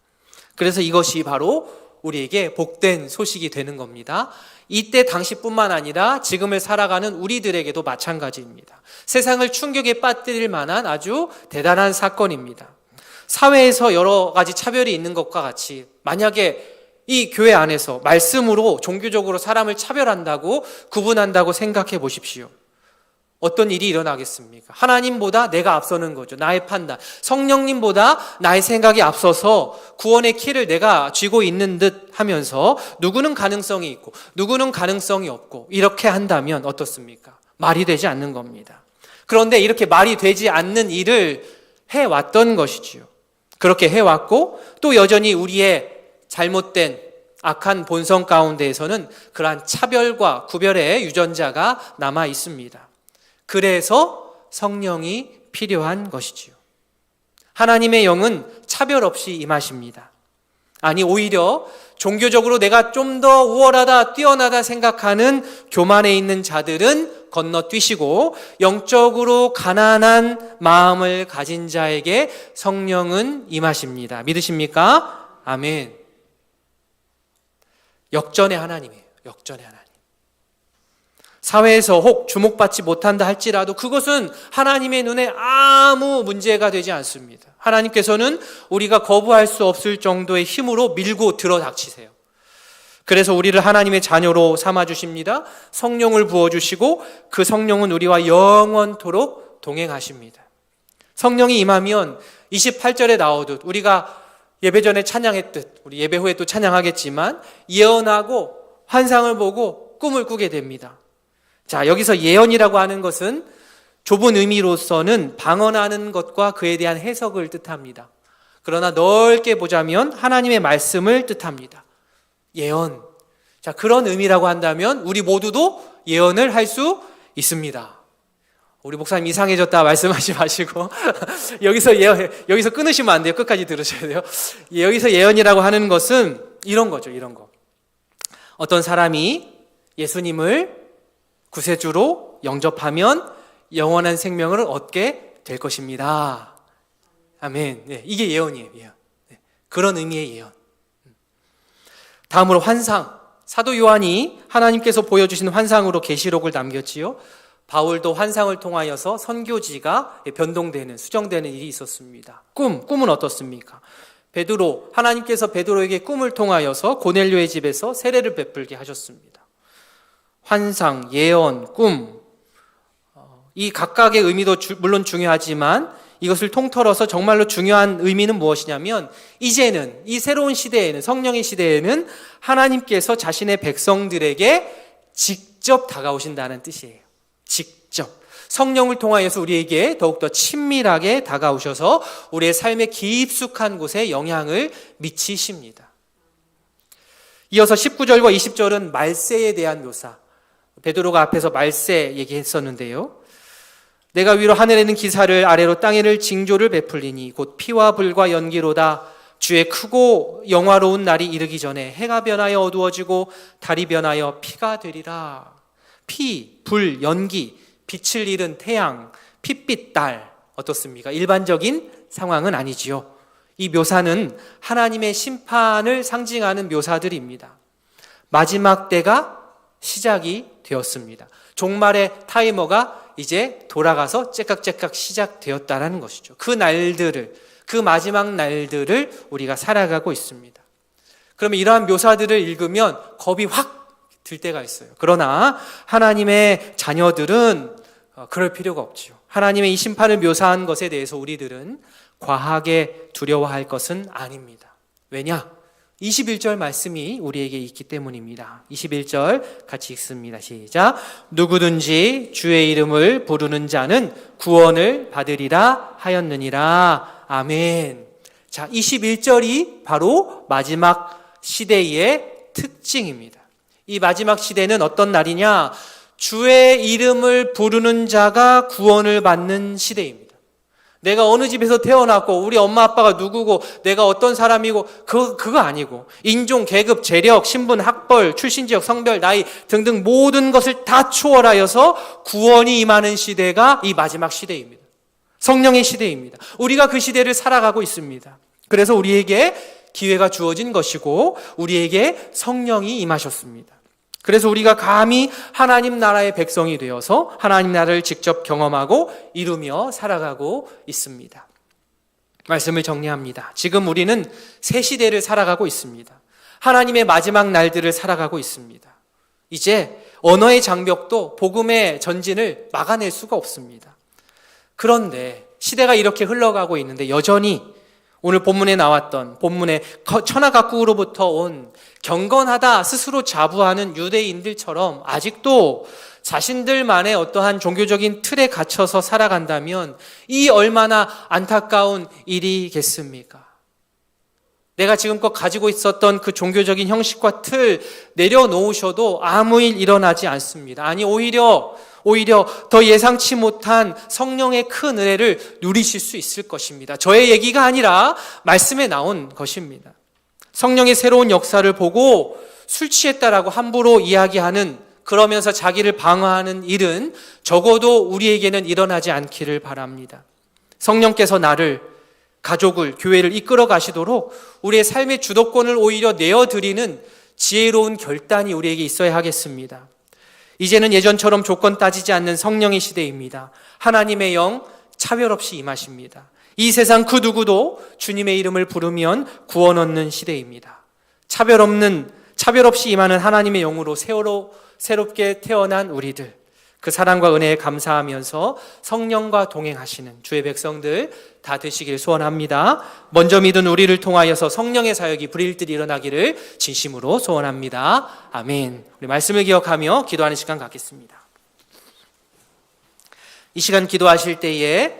[SPEAKER 3] 그래서 이것이 바로 우리에게 복된 소식이 되는 겁니다. 이때 당시뿐만 아니라 지금을 살아가는 우리들에게도 마찬가지입니다. 세상을 충격에 빠뜨릴 만한 아주 대단한 사건입니다. 사회에서 여러 가지 차별이 있는 것과 같이 만약에 이 교회 안에서 말씀으로 종교적으로 사람을 차별한다고 구분한다고 생각해 보십시오. 어떤 일이 일어나겠습니까? 하나님보다 내가 앞서는 거죠. 나의 판단. 성령님보다 나의 생각이 앞서서 구원의 키를 내가 쥐고 있는 듯 하면서 누구는 가능성이 있고 누구는 가능성이 없고 이렇게 한다면 어떻습니까? 말이 되지 않는 겁니다. 그런데 이렇게 말이 되지 않는 일을 해왔던 것이지요. 그렇게 해왔고 또 여전히 우리의 잘못된 악한 본성 가운데에서는 그러한 차별과 구별의 유전자가 남아 있습니다. 그래서 성령이 필요한 것이지요. 하나님의 영은 차별 없이 임하십니다. 아니 오히려 종교적으로 내가 좀 더 우월하다, 뛰어나다 생각하는 교만에 있는 자들은 건너뛰시고 영적으로 가난한 마음을 가진 자에게 성령은 임하십니다. 믿으십니까? 아멘. 역전의 하나님이에요. 역전의 하나님. 사회에서 혹 주목받지 못한다 할지라도 그것은 하나님의 눈에 아무 문제가 되지 않습니다. 하나님께서는 우리가 거부할 수 없을 정도의 힘으로 밀고 들어닥치세요. 그래서 우리를 하나님의 자녀로 삼아주십니다. 성령을 부어주시고 그 성령은 우리와 영원토록 동행하십니다. 성령이 임하면 28절에 나오듯 우리가 예배 전에 찬양했듯 우리 예배 후에 또 찬양하겠지만 예언하고 환상을 보고 꿈을 꾸게 됩니다. 자, 여기서 예언이라고 하는 것은 좁은 의미로서는 방언하는 것과 그에 대한 해석을 뜻합니다. 그러나 넓게 보자면 하나님의 말씀을 뜻합니다. 예언. 자, 그런 의미라고 한다면 우리 모두도 예언을 할 수 있습니다. 우리 목사님 이상해졌다 말씀하지 마시고 여기서 끊으시면 안 돼요. 끝까지 들으셔야 돼요. 여기서 예언이라고 하는 것은 이런 거죠. 이런 거. 어떤 사람이 예수님을 구세주로 영접하면 영원한 생명을 얻게 될 것입니다. 아멘. 네, 이게 예언이에요. 예언. 네, 그런 의미의 예언. 다음으로 환상. 사도 요한이 하나님께서 보여주신 환상으로 계시록을 남겼지요. 바울도 환상을 통하여서 선교지가 변동되는, 수정되는 일이 있었습니다. 꿈은 어떻습니까? 베드로, 하나님께서 베드로에게 꿈을 통하여서 고넬료의 집에서 세례를 베풀게 하셨습니다. 환상, 예언, 꿈, 이 각각의 의미도 물론 중요하지만 이것을 통틀어서 정말로 중요한 의미는 무엇이냐면 이제는 이 새로운 시대에는, 성령의 시대에는 하나님께서 자신의 백성들에게 직접 다가오신다는 뜻이에요. 직접. 성령을 통하여서 우리에게 더욱더 친밀하게 다가오셔서 우리의 삶의 깊숙한 곳에 영향을 미치십니다. 이어서 19절과 20절은 말세에 대한 묘사. 베드로가 앞에서 말세 얘기했었는데요. 내가 위로 하늘에 있는 기사를 아래로 땅에 이를 징조를 베풀리니 곧 피와 불과 연기로다. 주의 크고 영화로운 날이 이르기 전에 해가 변하여 어두워지고 달이 변하여 피가 되리라. 피, 불, 연기, 빛을 잃은 태양, 핏빛 달 어떻습니까? 일반적인 상황은 아니지요. 이 묘사는 하나님의 심판을 상징하는 묘사들입니다. 마지막 때가 시작이 되었습니다. 종말의 타이머가 이제 돌아가서 째깍째깍 시작되었다는 것이죠. 그 날들을, 그 마지막 날들을 우리가 살아가고 있습니다. 그러면 이러한 묘사들을 읽으면 겁이 확 들 때가 있어요. 그러나 하나님의 자녀들은 그럴 필요가 없죠. 하나님의 이 심판을 묘사한 것에 대해서 우리들은 과하게 두려워할 것은 아닙니다. 왜냐? 21절 말씀이 우리에게 있기 때문입니다. 21절 같이 읽습니다. 시작. 누구든지 주의 이름을 부르는 자는 구원을 받으리라 하였느니라. 아멘. 자, 21절이 바로 마지막 시대의 특징입니다. 이 마지막 시대는 어떤 날이냐? 주의 이름을 부르는 자가 구원을 받는 시대입니다. 내가 어느 집에서 태어났고 우리 엄마 아빠가 누구고 내가 어떤 사람이고 그거 아니고 인종, 계급, 재력, 신분, 학벌, 출신 지역, 성별, 나이 등등 모든 것을 다 초월하여서 구원이 임하는 시대가 이 마지막 시대입니다. 성령의 시대입니다. 우리가 그 시대를 살아가고 있습니다. 그래서 우리에게 기회가 주어진 것이고 우리에게 성령이 임하셨습니다. 그래서 우리가 감히 하나님 나라의 백성이 되어서 하나님 나라를 직접 경험하고 이루며 살아가고 있습니다. 말씀을 정리합니다. 지금 우리는 새 시대를 살아가고 있습니다. 하나님의 마지막 날들을 살아가고 있습니다. 이제 언어의 장벽도 복음의 전진을 막아낼 수가 없습니다. 그런데 시대가 이렇게 흘러가고 있는데 여전히 오늘 본문에 나왔던 본문에 천하각국으로부터 온 경건하다 스스로 자부하는 유대인들처럼 아직도 자신들만의 어떠한 종교적인 틀에 갇혀서 살아간다면 이 얼마나 안타까운 일이겠습니까? 내가 지금껏 가지고 있었던 그 종교적인 형식과 틀 내려놓으셔도 아무 일 일어나지 않습니다. 아니 오히려 더 예상치 못한 성령의 큰 은혜를 누리실 수 있을 것입니다. 저의 얘기가 아니라 말씀에 나온 것입니다. 성령의 새로운 역사를 보고 술 취했다라고 함부로 이야기하는 그러면서 자기를 방어하는 일은 적어도 우리에게는 일어나지 않기를 바랍니다. 성령께서 나를, 가족을, 교회를 이끌어 가시도록 우리의 삶의 주도권을 오히려 내어드리는 지혜로운 결단이 우리에게 있어야 하겠습니다. 이제는 예전처럼 조건 따지지 않는 성령의 시대입니다. 하나님의 영 차별 없이 임하십니다. 이 세상 그 누구도 주님의 이름을 부르면 구원 얻는 시대입니다. 차별 없이 임하는 하나님의 영으로 새롭게 태어난 우리들, 그 사랑과 은혜에 감사하면서 성령과 동행하시는 주의 백성들 다 되시길 소원합니다. 먼저 믿은 우리를 통하여서 성령의 사역이 불일들이 일어나기를 진심으로 소원합니다. 아멘. 우리 말씀을 기억하며 기도하는 시간 갖겠습니다. 이 시간 기도하실 때에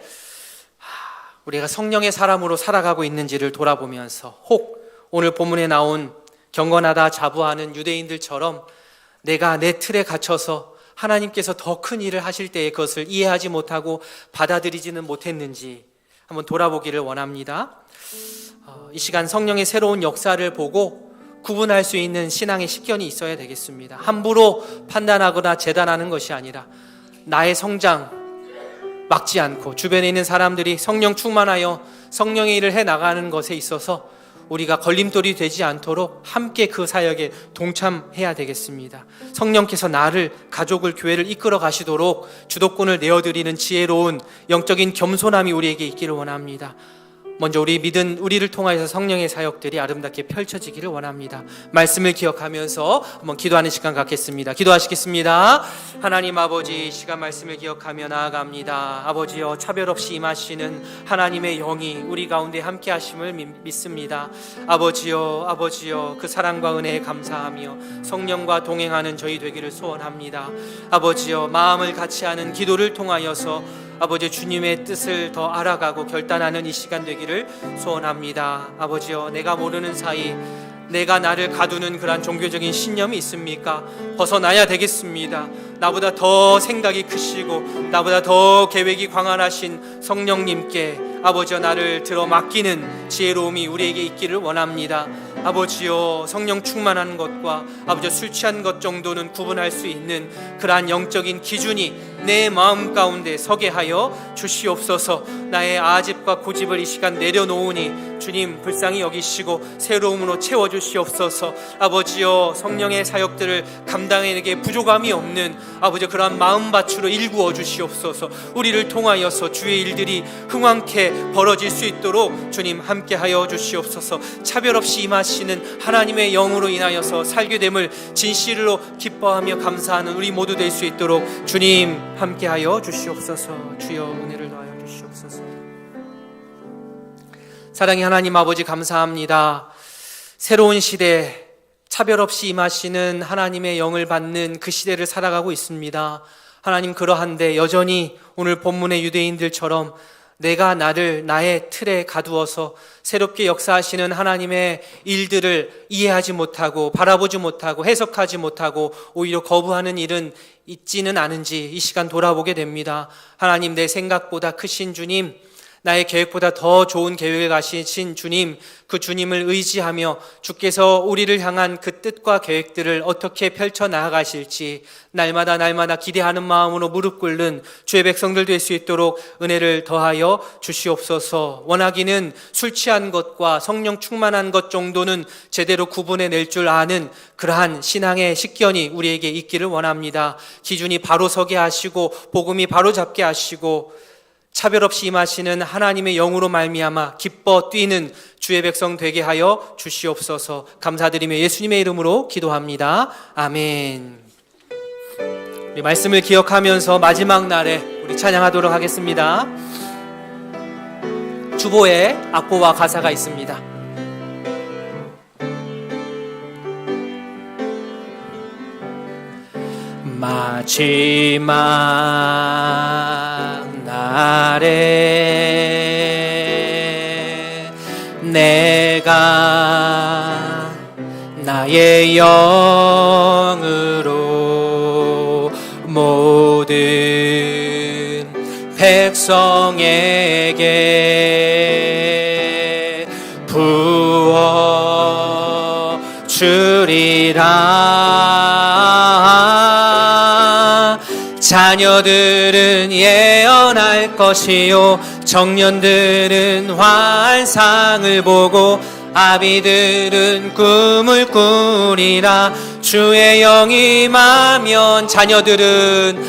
[SPEAKER 3] 우리가 성령의 사람으로 살아가고 있는지를 돌아보면서 혹 오늘 본문에 나온 경건하다 자부하는 유대인들처럼 내가 내 틀에 갇혀서 하나님께서 더 큰 일을 하실 때에 그것을 이해하지 못하고 받아들이지는 못했는지 한번 돌아보기를 원합니다. 이 시간 성령의 새로운 역사를 보고 구분할 수 있는 신앙의 식견이 있어야 되겠습니다. 함부로 판단하거나 재단하는 것이 아니라 나의 성장 막지 않고 주변에 있는 사람들이 성령 충만하여 성령의 일을 해나가는 것에 있어서 우리가 걸림돌이 되지 않도록 함께 그 사역에 동참해야 되겠습니다. 성령께서 나를, 가족을, 교회를 이끌어 가시도록 주도권을 내어드리는 지혜로운 영적인 겸손함이 우리에게 있기를 원합니다. 먼저 우리를 통하여서 성령의 사역들이 아름답게 펼쳐지기를 원합니다. 말씀을 기억하면서 한번 기도하는 시간 갖겠습니다. 기도하시겠습니다. 하나님 아버지, 시간 말씀을 기억하며 나아갑니다. 아버지여, 차별 없이 임하시는 하나님의 영이 우리 가운데 함께 하심을 믿습니다. 아버지여, 그 사랑과 은혜에 감사하며 성령과 동행하는 저희 되기를 소원합니다. 아버지여, 마음을 같이 하는 기도를 통하여서 아버지 주님의 뜻을 더 알아가고 결단하는 이 시간 되기를 소원합니다. 아버지여, 내가 모르는 사이 내가 나를 가두는 그러한 종교적인 신념이 있습니까? 벗어나야 되겠습니다. 나보다 더 생각이 크시고 나보다 더 계획이 광활하신 성령님께 아버지여, 나를 들어 맡기는 지혜로움이 우리에게 있기를 원합니다. 아버지여, 성령 충만한 것과 아버지여 술 취한 것 정도는 구분할 수 있는 그러한 영적인 기준이 내 마음 가운데 서게 하여 주시옵소서. 나의 아집과 고집을 이 시간 내려놓으니 주님 불쌍히 여기시고 새로움으로 채워주시옵소서. 아버지여, 성령의 사역들을 감당해내게 부족함이 없는 아버지여 그러한 마음밭으로 일구어 주시옵소서. 우리를 통하여서 주의 일들이 흥왕케 벌어질 수 있도록 주님 함께하여 주시옵소서. 차별 없이 임하시는 하나님의 영으로 인하여서 살게 됨을 진실로 기뻐하며 감사하는 우리 모두 될 수 있도록 주님 함께하여 주시옵소서. 주여 은혜를 더하여 주시옵소서. 사랑의 하나님 아버지, 감사합니다. 새로운 시대, 차별 없이 임하시는 하나님의 영을 받는 그 시대를 살아가고 있습니다. 하나님, 그러한데 여전히 오늘 본문의 유대인들처럼 내가 나를 나의 틀에 가두어서 새롭게 역사하시는 하나님의 일들을 이해하지 못하고 바라보지 못하고 해석하지 못하고 오히려 거부하는 일은 있지는 않은지 이 시간 돌아보게 됩니다. 하나님, 내 생각보다 크신 주님, 나의 계획보다 더 좋은 계획을 가지신 주님, 그 주님을 의지하며 주께서 우리를 향한 그 뜻과 계획들을 어떻게 펼쳐 나아가실지 날마다 기대하는 마음으로 무릎 꿇는 주의 백성들 될 수 있도록 은혜를 더하여 주시옵소서. 원하기는 술 취한 것과 성령 충만한 것 정도는 제대로 구분해낼 줄 아는 그러한 신앙의 식견이 우리에게 있기를 원합니다. 기준이 바로 서게 하시고 복음이 바로 잡게 하시고 차별 없이 임하시는 하나님의 영으로 말미암아 기뻐 뛰는 주의 백성 되게 하여 주시옵소서. 감사드리며 예수님의 이름으로 기도합니다. 아멘. 우리 말씀을 기억하면서 마지막 날에 우리 찬양하도록 하겠습니다. 주보에 악보와 가사가 있습니다. 마지막 날에 내가 나의 영으로 모든 백성에게 부어 주리라. 자녀들은 예언할 것이요 청년들은 환상을 보고 아비들은 꿈을 꾸리라. 주의 영이 임하면 자녀들은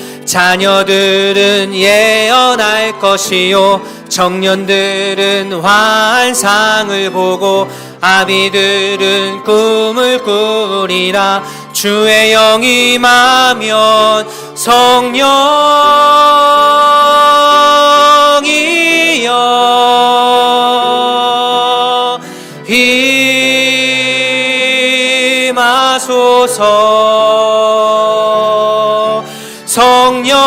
[SPEAKER 3] 예언할 것이요 청년들은 환상을 보고 아비들은 꿈을 꾸리라. 주의 영이 임하면 성령이여 임하소서. 성령이여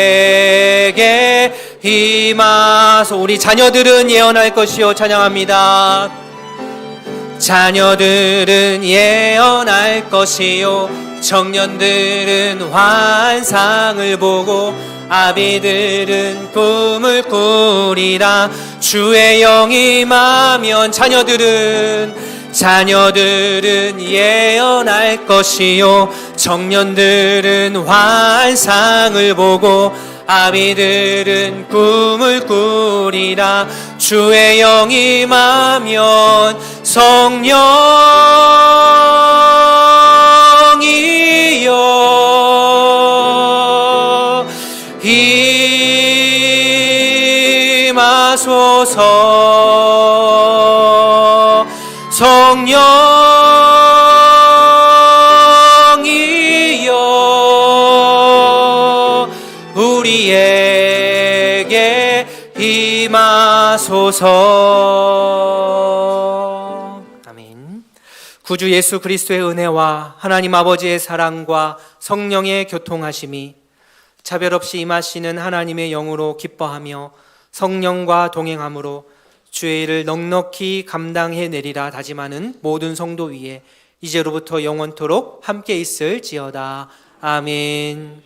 [SPEAKER 3] 우리에게 임하소. 우리 자녀들은 예언할 것이요 찬양합니다. 자녀들은 예언할 것이요 청년들은 환상을 보고 아비들은 꿈을 꾸리라. 주의 영이 임하면 자녀들은 예언할 것이요 청년들은 환상을 보고 아비들은 꿈을 꾸리라. 주의 영이 임하면 성령이여 임하소서. 성령이여 우리에게 임하소서. 아멘. 구주 예수 그리스도의 은혜와 하나님 아버지의 사랑과 성령의 교통하심이 차별 없이 임하시는 하나님의 영으로 기뻐하며 성령과 동행함으로 주의 일을 넉넉히 감당해내리라 다짐하는 모든 성도 위에 이제로부터 영원토록 함께 있을지어다. 아멘.